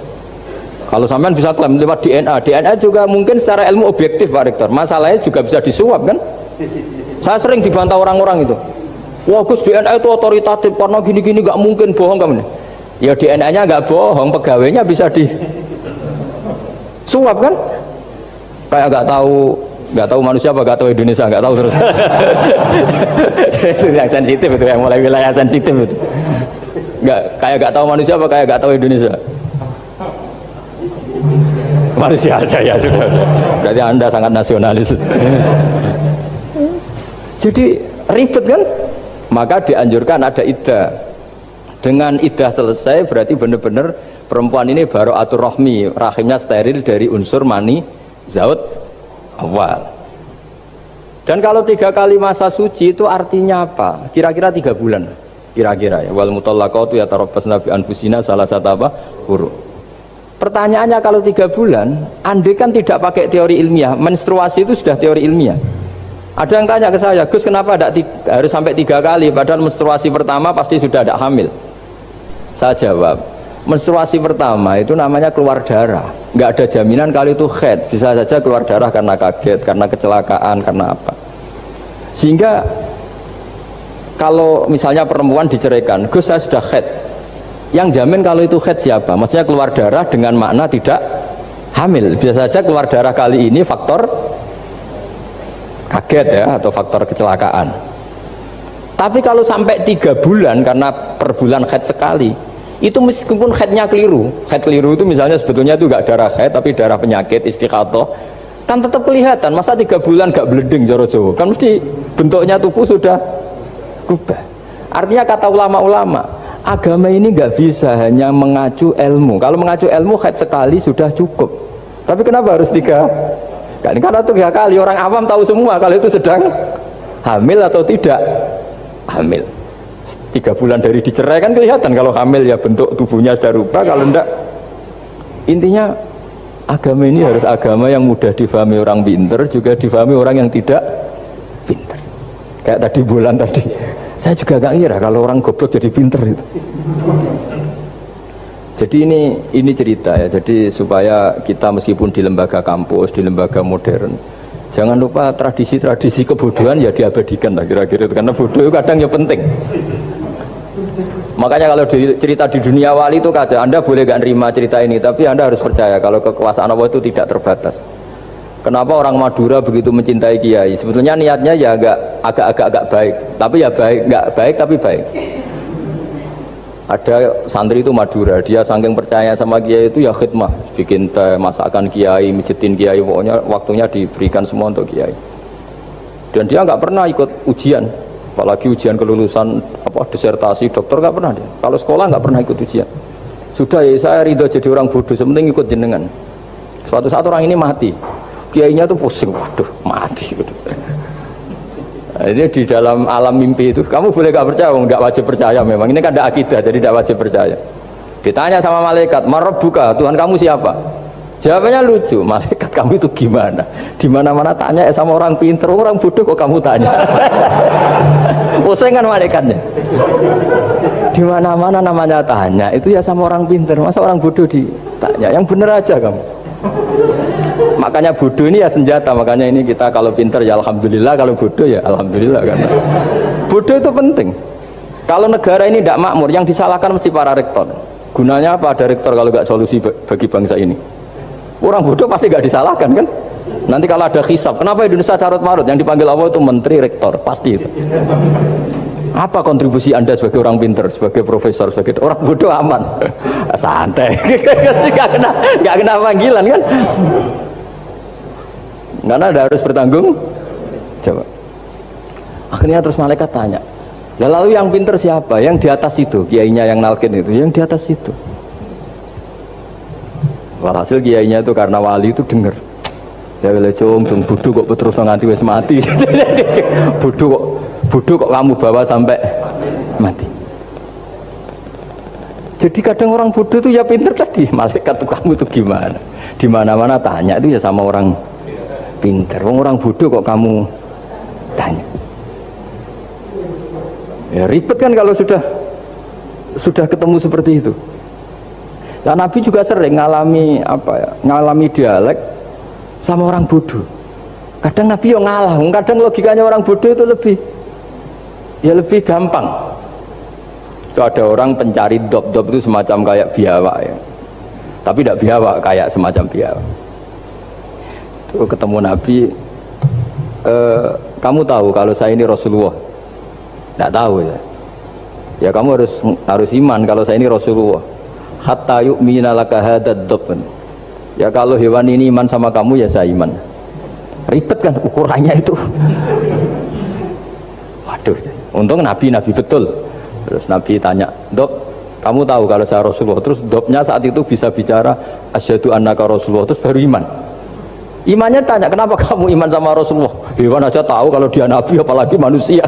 Kalau sampean bisa klaim lewat DNA juga mungkin secara ilmu objektif Pak Rektor. Masalahnya juga bisa disuap kan? Saya sering dibantah orang-orang itu. Wah Gus, DNA itu otoritatif karena gini-gini nggak mungkin, bohong kamu. Ya DNA-nya nggak bohong, pegawainya bisa disuap kan? Kayak nggak tahu manusia apa nggak tahu Indonesia, nggak tahu terus. Itu yang sensitif itu, yang mulai wilayah sensitif itu. Nggak tahu manusia apa kayak nggak tahu Indonesia. Manusia aja ya sudah. Berarti Anda sangat nasionalis. Jadi ribet kan? Maka dianjurkan ada iddah. Dengan iddah selesai berarti benar-benar perempuan ini baru atur rohmi, rahimnya steril dari unsur mani zaut awal. Dan kalau 3 kali masa suci itu artinya apa? Kira-kira 3 bulan. Kira-kira ya. Wal mutallaqatu yatarabbasna bi anfusina salah satu apa? Huruf. Pertanyaannya kalau 3 bulan, andai kan tidak pakai teori ilmiah, menstruasi itu sudah teori ilmiah. Ada yang tanya ke saya, Gus kenapa harus sampai 3 kali, padahal menstruasi pertama pasti sudah ada hamil. Saya jawab, menstruasi pertama itu namanya keluar darah, nggak ada jaminan kali itu haid, bisa saja keluar darah karena kaget, karena kecelakaan, karena apa. Sehingga kalau misalnya perempuan diceraikan, Gus saya sudah haid, yang jamin kalau itu haid siapa? Maksudnya keluar darah dengan makna tidak hamil. Bisa saja keluar darah kali ini faktor kaget ya, atau faktor kecelakaan. Tapi kalau sampai 3 bulan karena per bulan haid sekali, itu meskipun haidnya keliru, haid keliru itu misalnya sebetulnya itu nggak darah haid tapi darah penyakit istiqatoh, kan tetap kelihatan. Masa 3 bulan nggak bleeding joro-joro, kan mesti bentuknya tubuh sudah berubah. Artinya kata ulama-ulama, agama ini nggak bisa hanya mengacu ilmu. Kalau mengacu ilmu haid sekali sudah cukup. Tapi kenapa harus 3 kali? Karena 3 kali orang awam tahu semua kalau itu sedang hamil atau tidak hamil. 3 bulan dari dicerai kan kelihatan kalau hamil ya, bentuk tubuhnya sudah rubah. Kalau enggak, intinya agama ini harus agama yang mudah difahami orang pinter, juga difahami orang yang tidak pinter. Kayak tadi bulan tadi, saya juga gak kira kalau orang goblok jadi pinter itu. Jadi ini cerita ya. Jadi supaya kita meskipun di lembaga kampus, di lembaga modern, jangan lupa tradisi-tradisi kebodohan ya diabadikan lah kira-kira itu, karena bodoh itu kadang ya penting. Makanya kalau cerita di dunia wali itu kaca, Anda boleh gak nerima cerita ini, tapi Anda harus percaya kalau kekuasaan Allah itu tidak terbatas. Kenapa orang Madura begitu mencintai kiai? Sebetulnya niatnya ya agak baik, tapi ya nggak baik tapi baik. Ada santri itu Madura, dia saking percaya sama kiai itu ya khidmah, bikin teh, masakan kiai, mijitin kiai, pokoknya waktunya diberikan semua untuk kiai. Dan dia nggak pernah ikut ujian, apalagi ujian kelulusan disertasi dokter nggak pernah dia. Kalau sekolah nggak pernah ikut ujian. Sudah ya saya ridho jadi orang bodoh, sementing ikut jenengan. Suatu saat orang ini mati, kiainya tuh pusing, waduh mati gitu. Nah, ini di dalam alam mimpi itu, kamu boleh gak percaya, nggak wajib percaya memang. Ini kan ada akidah, jadi tidak wajib percaya. Ditanya sama malaikat, Marabbuka, Tuhan kamu siapa? Jawabannya lucu, malaikat kamu itu gimana? Di mana-mana tanya sama orang pinter, orang bodoh kok kamu tanya? Pusing kan malaikatnya. Di mana-mana namanya tanya, itu ya sama orang pinter, masa orang bodoh ditanya? Yang bener aja kamu. Makanya bodoh ini ya senjata, makanya ini kita kalau pinter ya alhamdulillah, kalau bodoh ya alhamdulillah, karena bodoh itu penting. Kalau negara ini tidak makmur, yang disalahkan mesti para rektor. Gunanya apa ada rektor kalau nggak solusi bagi bangsa ini? Orang bodoh pasti nggak disalahkan kan? Nanti kalau ada hisab, kenapa Indonesia carut marut? Yang dipanggil Allah itu menteri rektor, pasti itu. Apa kontribusi Anda sebagai orang pinter, sebagai profesor, sebagai orang bodoh aman? Santai, nggak kena panggilan kan? Karena Anda harus bertanggung jawab. Akhirnya terus malaikat tanya, ya lalu yang pinter siapa? Yang di atas itu, kiainya yang nalkin itu, yang di atas itu. Walhasil kiainya itu karena wali itu dengar. Ya cung bodoh kok terus nganti wis mati. bodoh kok kamu bawa sampai mati. Jadi kadang orang bodoh itu ya pinter tadi. Malaikat tuh kamu itu gimana? Di mana-mana tanya itu ya sama orang pinter. Orang bodoh kok kamu tanya? Ya ribet kan kalau sudah ketemu seperti itu. Dan Nabi juga sering ngalami dialek sama orang bodoh. Kadang Nabi yang ngalah, kadang logikanya orang bodoh itu lebih gampang. Itu ada orang pencari dop itu semacam kayak biawak ya. Tapi tidak biawak, kayak semacam biawak. Itu ketemu Nabi, kamu tahu kalau saya ini Rasulullah? Tidak tahu ya. Ya kamu harus iman kalau saya ini Rasulullah. Hatta yu'mina laka hadad dhabban. Ya kalau hewan ini iman sama kamu ya saya iman. Ribet kan ukurannya itu. Waduh, untung Nabi betul. Terus Nabi tanya, "Dok, kamu tahu kalau saya Rasulullah?" Terus doknya saat itu bisa bicara asyhadu annaka Rasulullah, terus baru iman. Imannya tanya, "Kenapa kamu iman sama Rasulullah?" Hewan aja tahu kalau dia Nabi, apalagi manusia.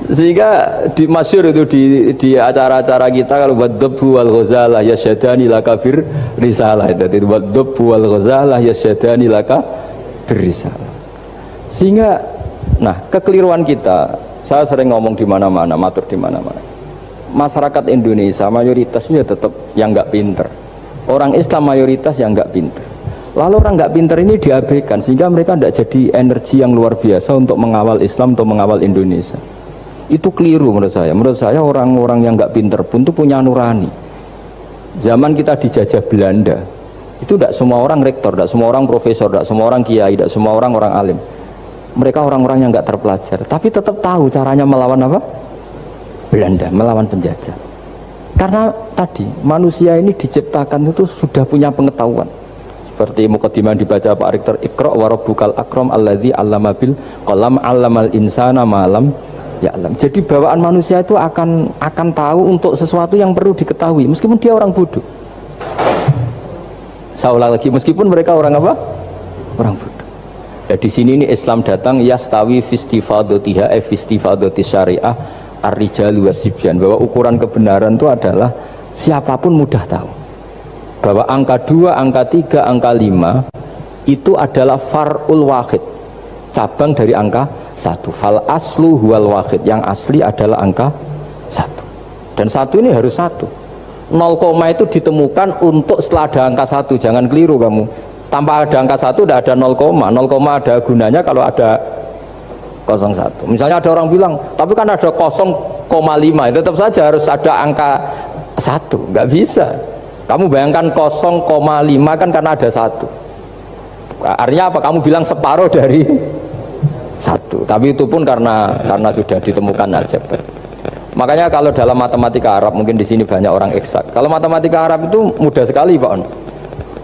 Sehingga di masyhur itu di acara-acara kita kalau wadhabbu wal ghazalah yasyadani laka bir risalah, itu wadhabbu wal ghazalah yasyadani laka bir risalah. Sehingga nah kekeliruan kita, saya sering ngomong di mana-mana, matur di mana-mana. Masyarakat Indonesia mayoritasnya tetap yang nggak pinter. Orang Islam mayoritas yang nggak pinter. Lalu orang nggak pinter ini diabaikan sehingga mereka tidak jadi energi yang luar biasa untuk mengawal Islam atau mengawal Indonesia. Itu keliru menurut saya. Menurut saya orang-orang yang nggak pinter pun itu punya nurani. Zaman kita dijajah Belanda, itu tidak semua orang rektor, tidak semua orang profesor, tidak semua orang kiai, tidak semua orang alim. Mereka orang-orang yang nggak terpelajar, tapi tetap tahu caranya melawan apa? Belanda, melawan penjajah. Karena tadi manusia ini diciptakan itu sudah punya pengetahuan. Seperti mukadimah dibaca Pak Rektor, Iqra wa rabbukal akram alladzi 'allama bil qalam 'allamal insana ma lam ya'lam. Jadi bawaan manusia itu akan tahu untuk sesuatu yang perlu diketahui meskipun dia orang bodoh. Saya ulang lagi, meskipun mereka orang apa? Orang bodoh. Ya, di sini ini Islam datang yastawi fistifadatiha fistifadati syariah ar-rijalu wasibyan, bahwa ukuran kebenaran itu adalah siapapun mudah tahu bahwa angka 2, angka 3, angka 5 itu adalah far'ul wahid, cabang dari angka 1. Fal aslu huwal wahid, yang asli adalah angka 1. Dan 1 ini harus 1. 0, itu ditemukan untuk setelah ada angka 1, jangan keliru kamu. Tanpa ada angka 1 tidak ada 0, 0 ada gunanya kalau ada 01. Misalnya ada orang bilang, tapi kan ada 0,5, tetap saja harus ada angka 1, nggak bisa. Kamu bayangkan 0,5 kan karena ada 1. Artinya apa? Kamu bilang separuh dari 1. Tapi itu pun karena sudah ditemukan aljabar. Makanya kalau dalam matematika Arab, mungkin di sini banyak orang eksak. Kalau matematika Arab itu mudah sekali, Pak.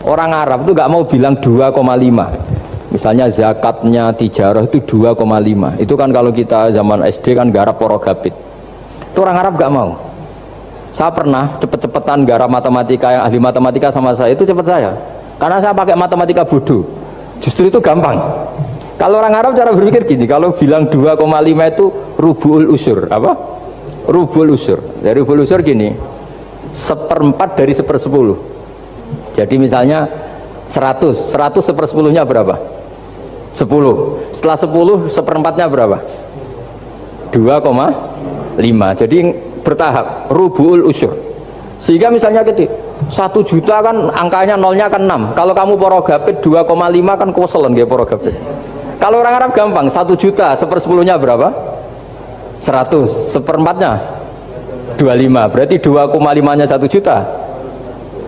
Orang Arab itu nggak mau bilang 2,5. Misalnya zakatnya tijarah itu 2,5. Itu kan kalau kita zaman SD kan garap porogabit. Itu orang Arab nggak mau. Saya pernah cepet-cepetan garap matematika, yang ahli matematika sama saya itu cepet saya. Karena saya pakai matematika bodoh. Justru itu gampang. Kalau orang Arab cara berpikir gini, kalau bilang 2,5 itu rubul usur. Apa? Rubul usur. Dari rubul usur gini, 1/4 dari 1/10. Jadi misalnya 100 1/10-nya berapa? 10. Setelah 10 1/4-nya berapa? 2,5. Jadi bertahap, rubul usur. Sehingga misalnya gitu, 1 juta kan angkanya nolnya kan 6. Kalau kamu porogabit 2,5 kan kuweselan kayak porogabit. Kalau orang Arab gampang, 1 juta 1/10-nya berapa? 100. 1/4-nya 25, berarti 2,5 nya 1 juta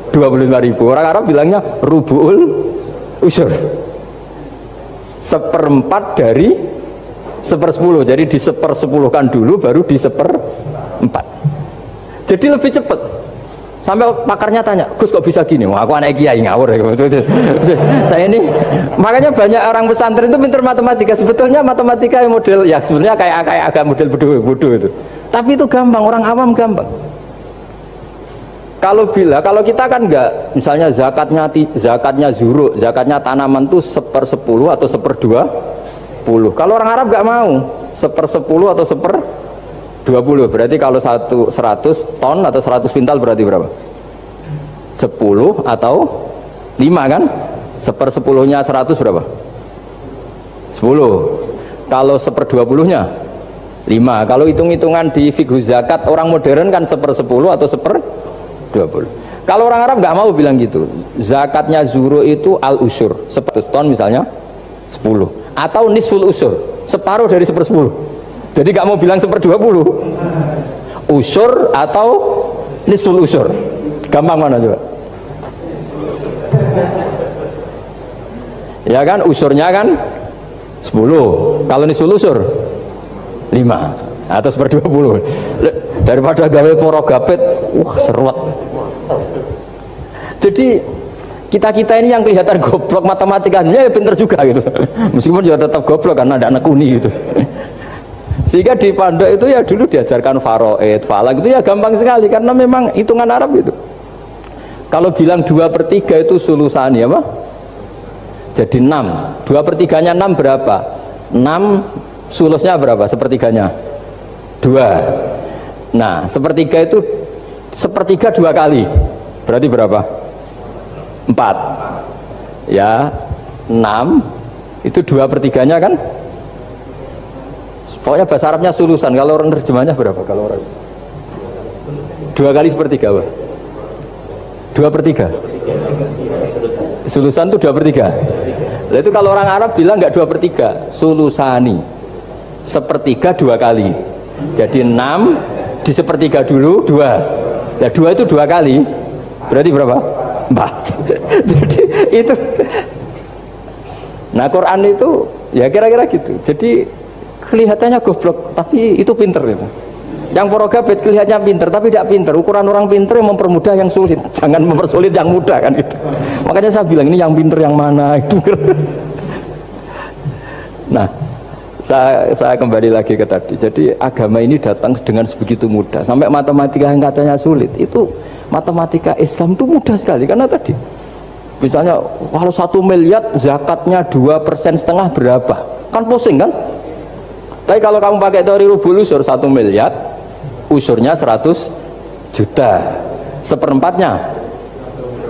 25.000. Orang Arab bilangnya rubu'ul usyur, 1/4 dari 1/10. Jadi di 1/10kan dulu baru di 1/4. Jadi lebih cepat. Sampai pakarnya tanya, Gus kok bisa gini? Wah, aku anak kiai ngawur ya. Saya ini, makanya banyak orang pesantren itu pintar matematika. Sebetulnya matematika model, ya sebenarnya kayak agak model bodoh itu. Tapi itu gampang, orang awam gampang. Kalau kita kan enggak, misalnya zakatnya zuruk, zakatnya tanaman itu 1/10 atau 1/20. Kalau orang Arab enggak mau 1/10 atau 1/20, berarti kalau 100 ton atau 100 pintal berarti berapa? 10 atau 5 kan? 1/10-nya 100 berapa? 10. Kalau 1/20-nya 5. Kalau hitung-hitungan di fikih zakat orang modern kan 1/10 atau 1/20. Kalau orang Arab nggak mau bilang gitu. Zakatnya zuru itu al-usyur, 100 ton misalnya 10, atau nisful usyur, separuh dari 1/10. Jadi nggak mau bilang 1/20, usyur atau nisful usyur. Gampang mana coba? Ya kan, usyurnya kan 10. Kalau nisful usyur 5 atau 1/20. Daripada gawe poro gapit, wah seruat. Jadi kita ini yang kelihatan goblok matematikanya ya pinter juga gitu. Meskipun juga tetap goblok karena ada nekuni gitu. Sehingga di pondok itu ya dulu diajarkan faraid, falak itu ya gampang sekali karena memang hitungan Arab itu. Kalau bilang 2/3 itu sulusan ya Pak? Jadi 6. 2/3-nya 6 berapa? 6 sulusnya berapa? Sepertiganya 2. Nah, sepertiga itu sepertiga 2 kali. Berarti berapa? 4. Ya, 6 itu 2/3-nya kan? Pokoknya bahasa Arabnya sulusan. Kalau orang terjemahnya berapa? Kalau orang 2 kali sepertiga Pak? 2/3. Sulusan itu 2/3. Nah, itu kalau orang Arab bilang nggak 2/3, sulusani, sepertiga 2 kali. Jadi 6 di sepertiga dulu 2. Nah 2 itu 2 kali, berarti berapa? 4. Jadi itu. Nah Quran itu ya kira-kira gitu. Jadi kelihatannya goblok, tapi itu pinter gitu. Yang porogabet kelihatannya pinter, tapi tidak pinter. Ukuran orang pinter yang mempermudah yang sulit, jangan mempersulit yang mudah kan itu. Makanya saya bilang ini yang pinter yang mana itu. Nah, saya kembali lagi ke tadi. Jadi agama ini datang dengan sebegitu mudah. Sampai matematika yang katanya sulit, itu matematika Islam itu mudah sekali karena tadi. Misalnya kalau 1 miliar zakatnya 2,5% berapa? Kan pusing kan? Tapi kalau kamu pakai teori rubul usyur 1 miliar, usyurnya 100 juta, 1/4-nya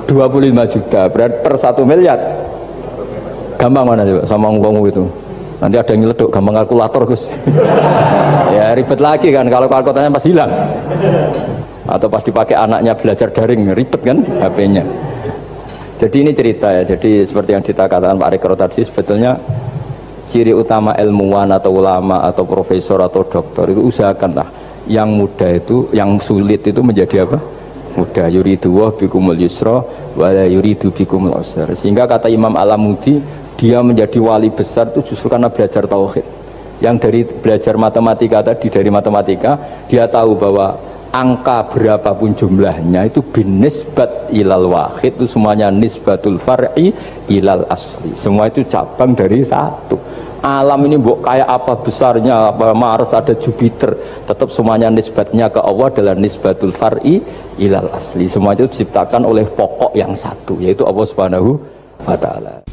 25 juta, berarti per 1 miliar. Gampang mana coba sama ngomong itu? Nanti ada yang nyeleduk, gampang kalkulator Gus. Ya ribet lagi kan kalau kalkulatornya pas hilang. Atau pas dipakai anaknya belajar daring, ribet kan HP-nya. Jadi ini cerita ya, jadi seperti yang dikatakan Pak Rekro tadi, sebetulnya ciri utama ilmuwan atau ulama atau profesor atau dokter itu usahakanlah yang mudah itu, yang sulit itu menjadi apa? Mudah. Yuridu wa bikumul yusra wa la yuridu bikumul usra. Sehingga kata Imam Al-Amudi, dia menjadi wali besar itu justru karena belajar tauhid. Yang dari belajar matematika tadi, dari matematika dia tahu bahwa angka berapapun jumlahnya itu binisbat ilal wahid, itu semuanya nisbatul far'i ilal asli, semua itu cabang dari satu. Alam ini kayak apa besarnya, apa Mars, ada Jupiter, tetap semuanya nisbatnya ke Allah adalah nisbatul far'i ilal asli. Semua itu diciptakan oleh pokok yang satu, yaitu Allah Subhanahu wa ta'ala.